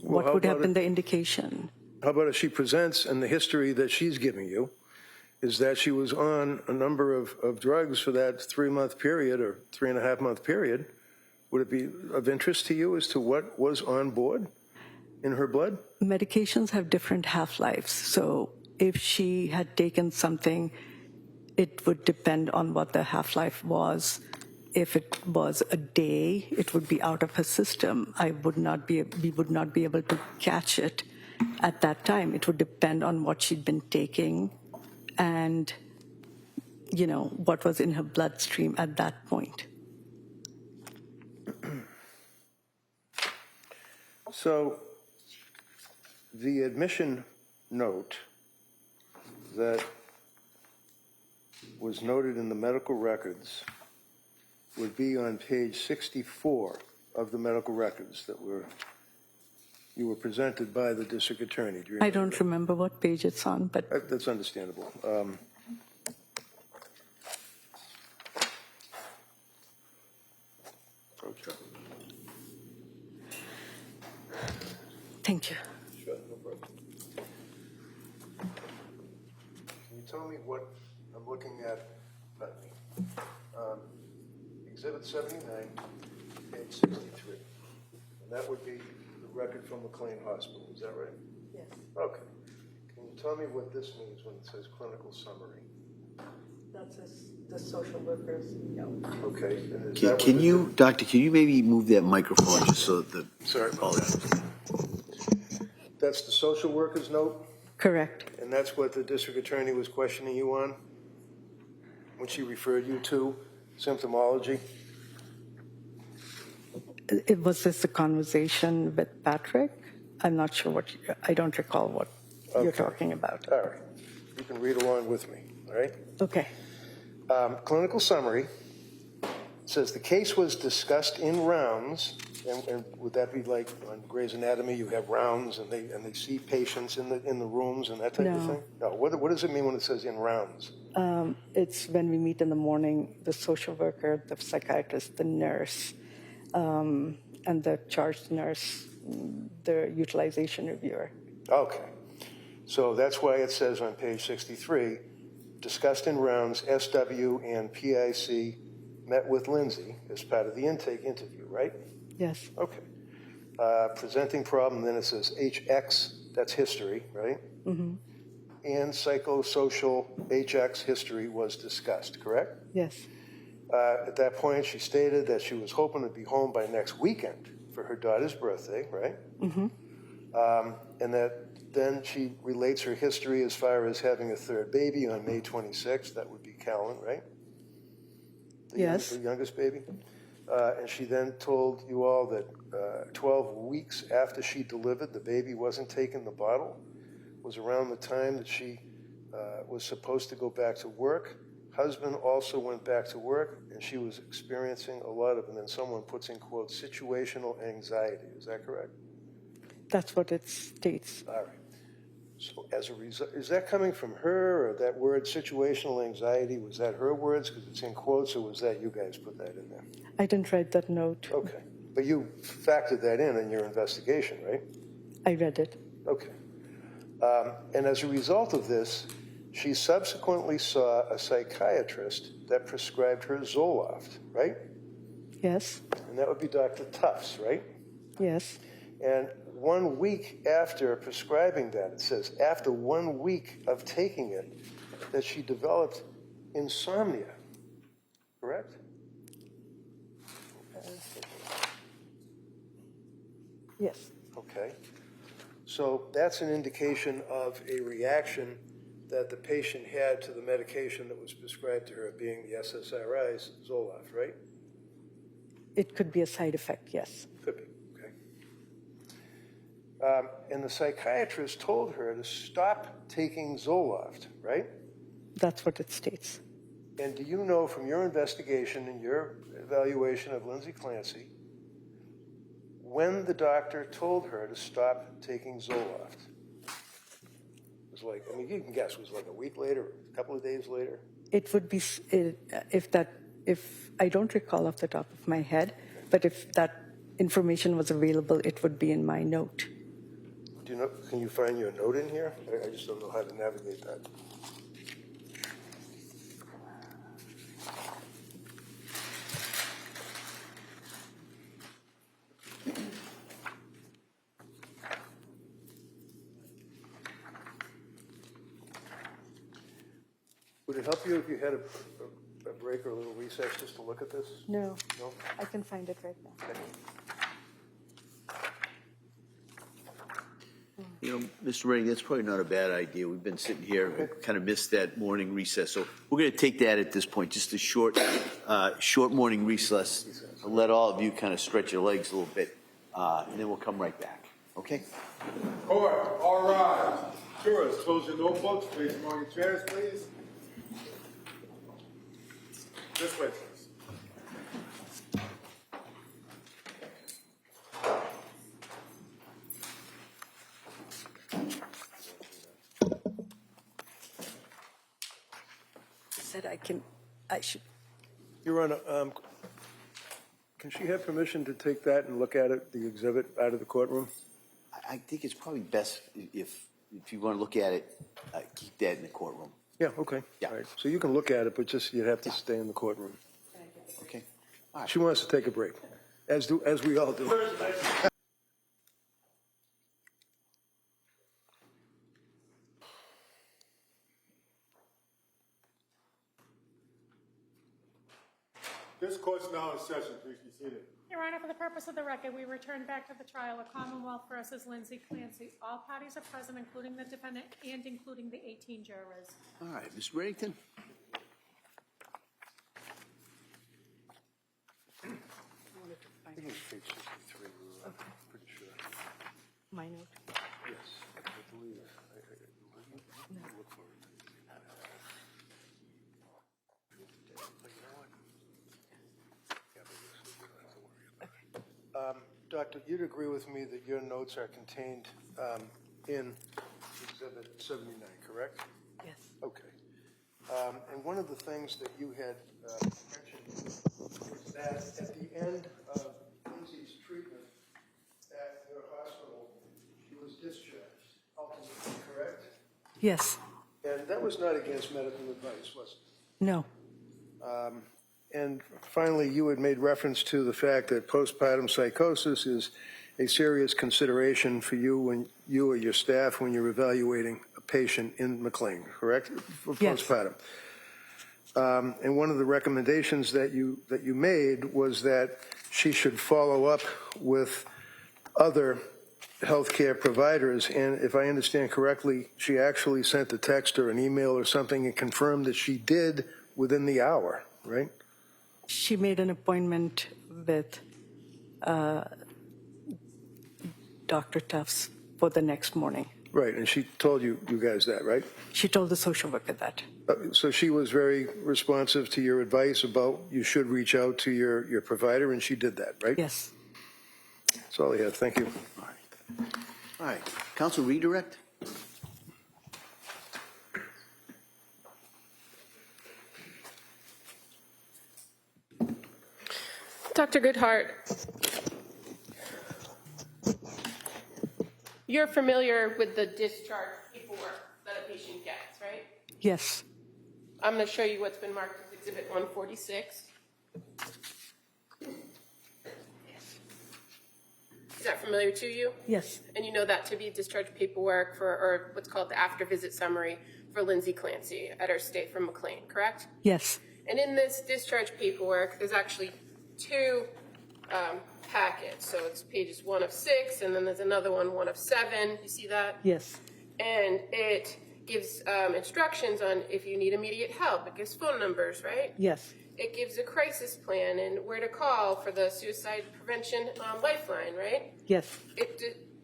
Well, What would have been the indication? How about if she presents, and the history that she's giving you is that she was on a number of drugs for that 3-month period or 3.5-month period? Would it be of interest to you as to what was on board in her blood? Medications have different half-lives. So if she had taken something, it would depend on what the half-life was. If it was a day, it would be out of her system. we would not be able to catch it at that time. It would depend on what she'd been taking and, what was in her bloodstream at that point. So the admission note that was noted in the medical records would be on page 64 of the medical records that you were presented by the district attorney. I don't remember what page it's on, but That's understandable. Okay. thank you. Sure, no problem. Can you tell me what I'm looking at? Exhibit 79, page 63. And that would be the record from McLean Hospital, is that right? Yes. Okay. Can you tell me what this means when it says clinical summary? That's the social workers note. Okay. And is that Can what you, Doctor, can you maybe move that microphone just so that Sorry about that. That's the social worker's note? Correct. And that's what the district attorney was questioning you on when she referred you to symptomology? It was this a conversation with Patrick? I'm not sure I don't recall what you're talking about. All right. You can read along with me, all right? Okay. Clinical summary says the case was discussed in rounds, and would that be like on Grey's Anatomy, you have rounds and they see patients in the rooms and that type of No. thing? No. What does it mean when it says in rounds? It's when we meet in the morning, the social worker, the psychiatrist, the nurse, and the charge nurse, the utilization reviewer. Okay. So that's why it says on page 63, discussed in rounds, SW and PIC met with Lindsay as part of the intake interview, right? Yes. Okay. Presenting problem, then it says HX, that's history, right? Mm-hmm. And psychosocial HX history was discussed, correct? Yes. At that point, she stated that she was hoping to be home by next weekend for her daughter's birthday, right? Mm-hmm. And that then she relates her history as far as having a third baby on May 26th. That would be Callan, right? Yes. The youngest baby. And she then told you all that 12 weeks after she delivered, the baby wasn't taking the bottle, was around the time that she was supposed to go back to work. Husband also went back to work, and she was experiencing a lot of, and then someone puts in quotes, situational anxiety. Is that correct? That's what it states. All right. So as a result, is that coming from her, or that word situational anxiety, was that her words because it's in quotes, or was that you guys put that in there? I didn't write that note. Okay. But you factored that in your investigation, right? I read it. Okay. And as a result of this, she subsequently saw a psychiatrist that prescribed her Zoloft, right? Yes. And that would be Dr. Tufts, right? Yes. And 1 week after prescribing that, it says, after 1 week of taking it, that she developed insomnia, correct? Yes. Okay. So that's an indication of a reaction that the patient had to the medication that was prescribed to her, being the SSRIs, Zoloft, right? It could be a side effect, yes. Could be, okay. And the psychiatrist told her to stop taking Zoloft, right? That's what it states. And do you know from your investigation and your evaluation of Lindsay Clancy, when the doctor told her to stop taking Zoloft? It was like, I mean, you can guess, it was like a week later, a couple of days later? It would be, if I don't recall off the top of my head, but if that information was available, it would be in my note. Do you know, can you find your note in here? I just don't know how to navigate that. Would it help you if you had a break or a little recess just to look at this? No. No? I can find it right now. Okay. You know, Mr. Redding, that's probably not a bad idea. We've been sitting here, kind of missed that morning recess. So we're going to take that at this point, just a short morning recess. I'll let all of you kind of stretch your legs a little bit, and then we'll come right back. Okay? Court, all rise. Jurors, close your notebooks, place them on your chairs, please. This way, please. Said I should. Your Honor, can she have permission to take that and look at it, the exhibit, out of the courtroom? I think it's probably best if you want to look at it, keep that in the courtroom. Yeah, okay. Yeah. All right. So you can look at it, but just you'd have to stay in the courtroom. Okay? All right. She wants to take a break, as we all do. This court's now in session. Please be seated. Your Honor, for the purpose of the record, we return back to the trial of Commonwealth versus Lindsay Clancy. All parties are present, including the defendant and including the 18 jurors. All right, Ms. Reddington? I think it's page 63, pretty sure. My note. Yes, I believe. Look for it. Doctor, you'd agree with me that your notes are contained in Exhibit 79, correct? Yes. Okay. And one of the things that you had mentioned was that at the end of Lindsay's treatment at your hospital, she was discharged, ultimately, correct? Yes. And that was not against medical advice, was it? No. And finally, you had made reference to the fact that postpartum psychosis is a serious consideration for you when you or your staff when you're evaluating a patient in McLean, correct? For Yes. postpartum. And one of the recommendations that you made was that she should follow up with other healthcare providers. And if I understand correctly, she actually sent a text or an email or something and confirmed that she did within the hour, right? She made an appointment with Dr. Tufts for the next morning. Right, and she told you guys that, right? She told the social worker that. So she was very responsive to your advice about you should reach out to your provider, and she did that, right? Yes. That's all I have. Thank you. All right, counsel redirect? Dr. Goodheart, you're familiar with the discharge paperwork that a patient gets, right? Yes. I'm going to show you what's been marked as Exhibit 146. Is that familiar to you? Yes. And you know that to be discharge paperwork for, or what's called the after visit summary for Lindsay Clancy at her stay from McLean, correct? Yes. And in this discharge paperwork, there's actually two packets. So it's pages 1 of 6, and then there's another one of 7. You see that? Yes. And it gives instructions on if you need immediate help. It gives phone numbers, right? Yes. It gives a crisis plan and where to call for the suicide prevention lifeline, right? Yes. It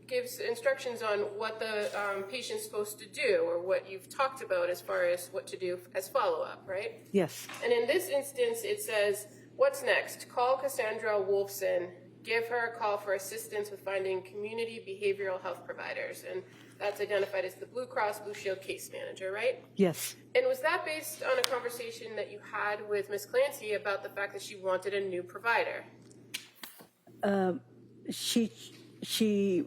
gives instructions on what the patient's supposed to do or what you've talked about as far as what to do as follow-up, right? Yes. And in this instance, it says, what's next? Call Cassandra Wolfson. Give her a call for assistance with finding community behavioral health providers. And that's identified as the Blue Cross Blue Shield case manager, right? Yes. And was that based on a conversation that you had with Ms. Clancy about the fact that she wanted a new provider? She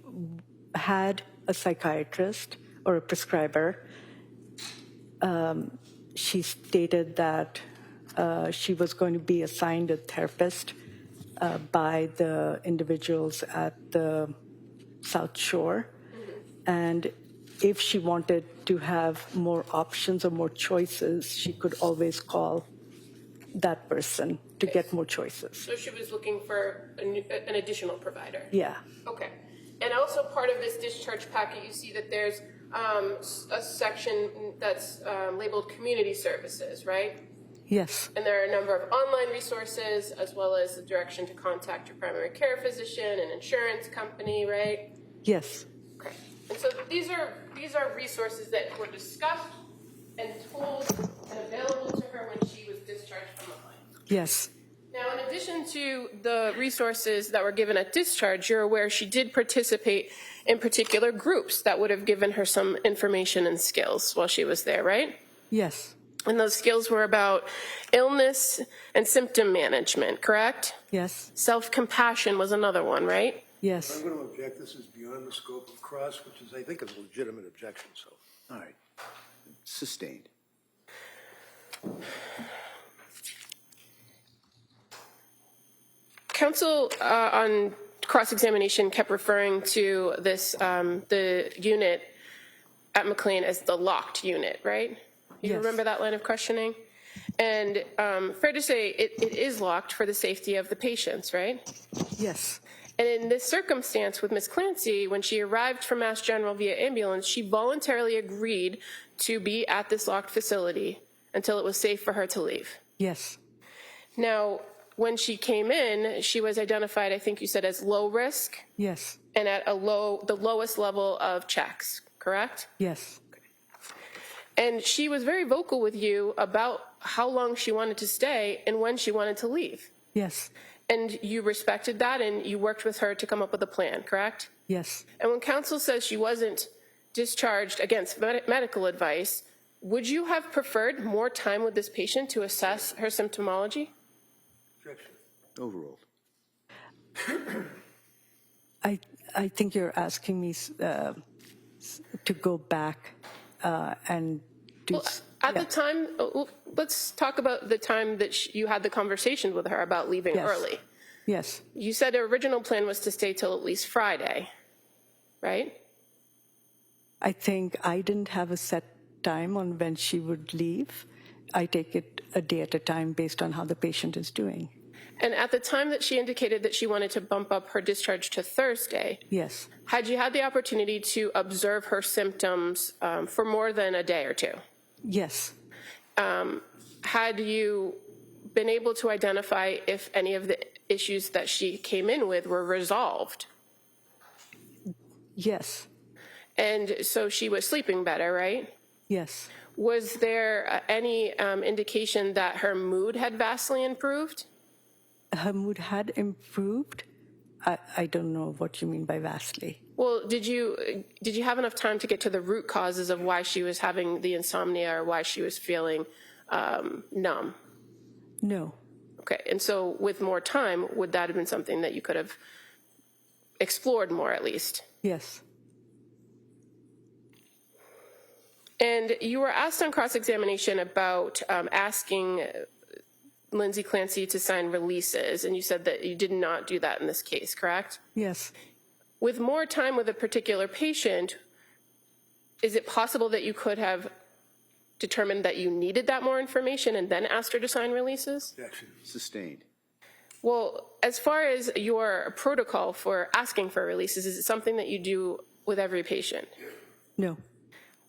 had a psychiatrist or a prescriber. She stated that she was going to be assigned a therapist by the individuals at the South Shore. And if she wanted to have more options or more choices, she could always call that person to get more choices. So she was looking for an additional provider? Yeah. Okay. And also part of this discharge packet, you see that there's a section that's labeled community services, right? Yes. And there are a number of online resources as well as the direction to contact your primary care physician and insurance company, right? Yes. Okay. And so these are resources that were discussed and told and available to her when she was discharged from the line. Yes. Now, in addition to the resources that were given at discharge, you're aware she did participate in particular groups that would have given her some information and skills while she was there, right? Yes. And those skills were about illness and symptom management, correct? Yes. Self-compassion was another one, right? Yes. I'm going to object. This is beyond the scope of cross, which is, I think, a legitimate objection. So, All right, sustained. Counsel on cross-examination kept referring to this, the unit at McLean as the locked unit, right? You Yes. remember that line of questioning? And fair to say, it is locked for the safety of the patients, right? Yes. And in this circumstance with Ms. Clancy, when she arrived from Mass General via ambulance, she voluntarily agreed to be at this locked facility until it was safe for her to leave. Yes. Now, when she came in, she was identified, I think you said, as low risk Yes. and at the lowest level of checks, correct? Yes. And she was very vocal with you about how long she wanted to stay and when she wanted to leave. Yes. And you respected that and you worked with her to come up with a plan, correct? Yes. And when counsel says she wasn't discharged against medical advice, would you have preferred more time with this patient to assess her symptomology? objection. Overruled. I think you're asking me to go back and do. Well, at the time, let's talk about the time that you had the conversation with her about leaving Yes. early. Yes. You said her original plan was to stay till at least Friday, right? I think I didn't have a set time on when she would leave. I take it a day at a time based on how the patient is doing. And at the time that she indicated that she wanted to bump up her discharge to Thursday, Yes. had you had the opportunity to observe her symptoms for more than a day or two? Yes. Had you been able to identify if any of the issues that she came in with were resolved. Yes, And so she was sleeping better, right? yes. Was there any indication that her mood had vastly improved? Her mood had improved. I don't know what you mean by vastly. Well, did you have enough time to get to the root causes of why she was having the insomnia or why she was feeling numb? No. Okay, and so with more time, would that have been something that you could have explored more at least? Yes. And you were asked on cross-examination about asking Lindsay Clancy to sign releases, and you said that you did not do that in this case, correct? Yes. With more time with a particular patient, is it possible that you could have determined that you needed that more information and then asked her to sign releases? Sustained. Well, as far as your protocol for asking for releases, is it something that you do with every patient? No.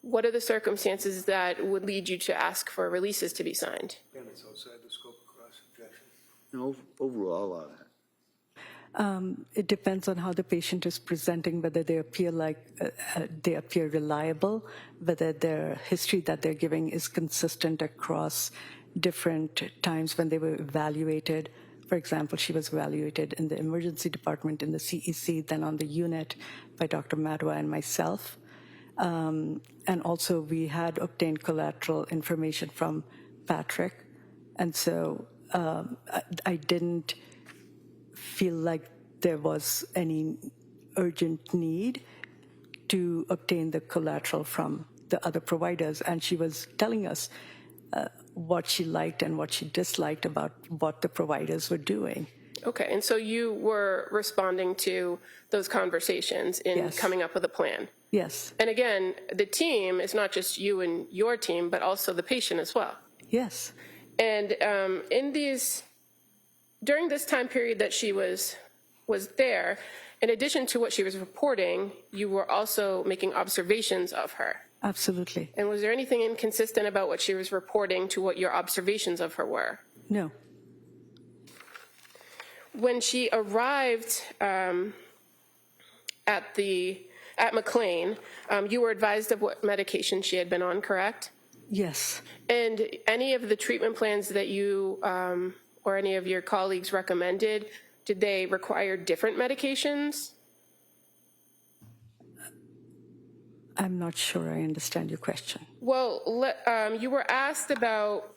What are the circumstances that would lead you to ask for releases to be signed? And it's outside the scope of cross-objection. No, overall, that. It depends on how the patient is presenting, whether they appear they appear reliable, whether their history that they're giving is consistent across different times when they were evaluated. For example, she was evaluated in the emergency department in the CEC, then on the unit by Dr. Madwa and myself. And also we had obtained collateral information from Patrick. And so I didn't feel like there was any urgent need to obtain the collateral from the other providers. And she was telling us what she liked and what she disliked about what the providers were doing. Okay, and so you were responding to those conversations in Yes. coming up with a plan. Yes, And again, the team is not just you and your team, but also the patient as well. yes, And during this time period that she was there, in addition to what she was reporting, you were also making observations of her. absolutely. And was there anything inconsistent about what she was reporting to what your observations of her were? No, When she arrived at McLean, you were advised of what medication she had been on, correct? yes, And any of the treatment plans that you or any of your colleagues recommended, did they require different medications? I'm not sure I understand your question. Well, you were asked about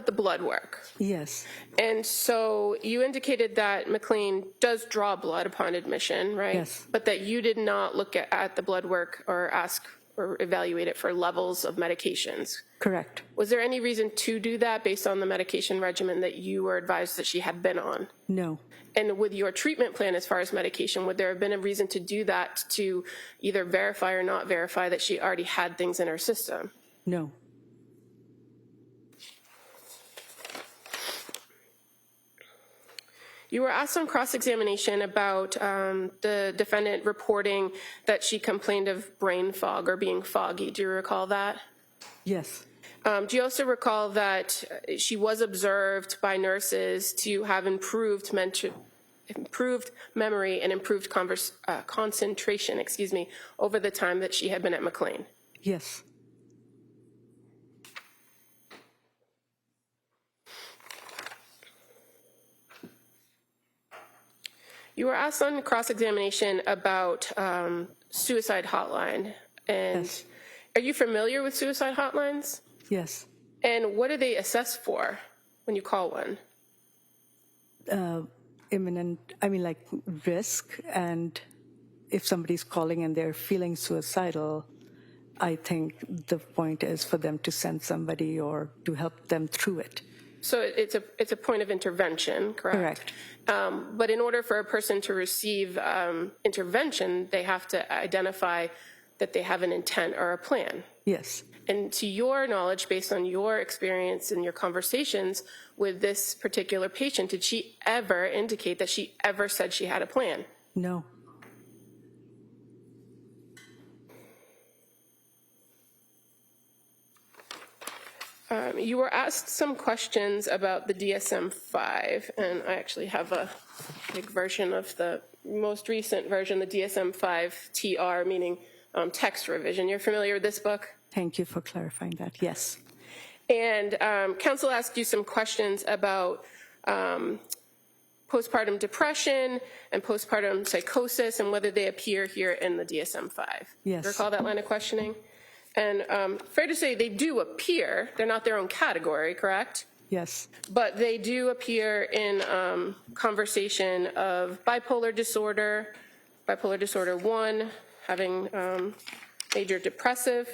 the blood work. Yes, And so you indicated that McLean does draw blood upon admission, right? Yes. But that you did not look at the blood work or ask or evaluate it for levels of medications. correct. Was there any reason to do that based on the medication regimen that you were advised that she had been on? No, And with your treatment plan as far as medication, would there have been a reason to do that to either verify or not verify that she already had things in her system? no, You were asked on cross-examination about the defendant reporting that she complained of brain fog or being foggy. Do you recall that? yes, Do you also recall that she was observed by nurses to have improved memory and improved concentration, over the time that she had been at McLean? yes, You were asked on cross-examination about suicide hotline. And Yes. Are you familiar with suicide hotlines? yes. And what do they assess for when you call one? Imminent, like risk, and if somebody's calling and they're feeling suicidal, I think the point is for them to send somebody or to help them through it. So it's a point of intervention, correct? Correct. But in order for a person to receive intervention, they have to identify that they have an intent or a plan. Yes, And to your knowledge, based on your experience and your conversations with this particular patient, did she ever indicate that she ever said she had a plan? no, You were asked some questions about the DSM-5, and I actually have a big version of the most recent version, the DSM-5 TR, meaning text revision. You're familiar with this book? Thank you for clarifying that. Yes. And counsel asked you some questions about postpartum depression and postpartum psychosis and whether they appear here in the DSM-5. Yes. Recall that line of questioning? And fair to say they do appear. They're not their own category, correct? Yes. But they do appear in conversation of bipolar disorder 1, having major depressive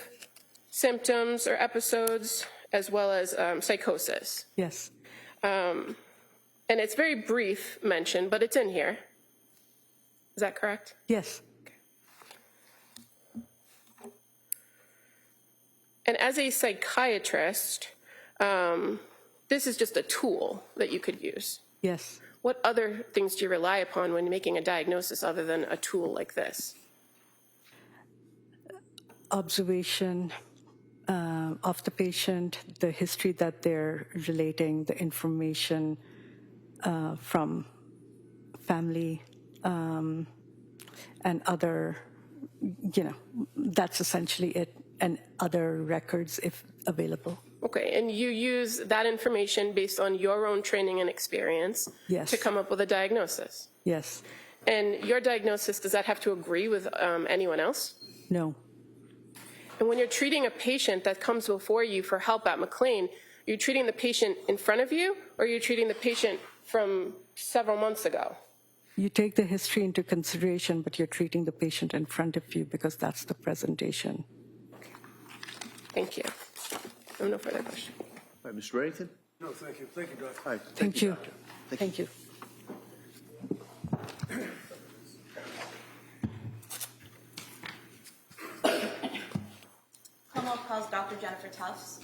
symptoms or episodes, as well as psychosis. Yes. And it's very brief mention, but it's in here. Is that correct? Yes. And as a psychiatrist, this is just a tool that you could use. Yes. What other things do you rely upon when making a diagnosis other than a tool like this? Observation of the patient, the history that they're relating, the information from family and other, that's essentially it, and other records if available. Okay, and you use that information based on your own training and experience Yes. to come up with a diagnosis. Yes. And your diagnosis, does that have to agree with anyone else? No. And when you're treating a patient that comes before you for help at McLean, are you treating the patient in front of you, or are you treating the patient from several months ago? You take the history into consideration, but you're treating the patient in front of you because that's the presentation. Thank you. I have no further questions. All right, Mr. Reddington? No, thank you. Thank you, Doctor. All right, Thank you. Doctor. Thank you. Commonwealth calls Dr. Jennifer Tufts.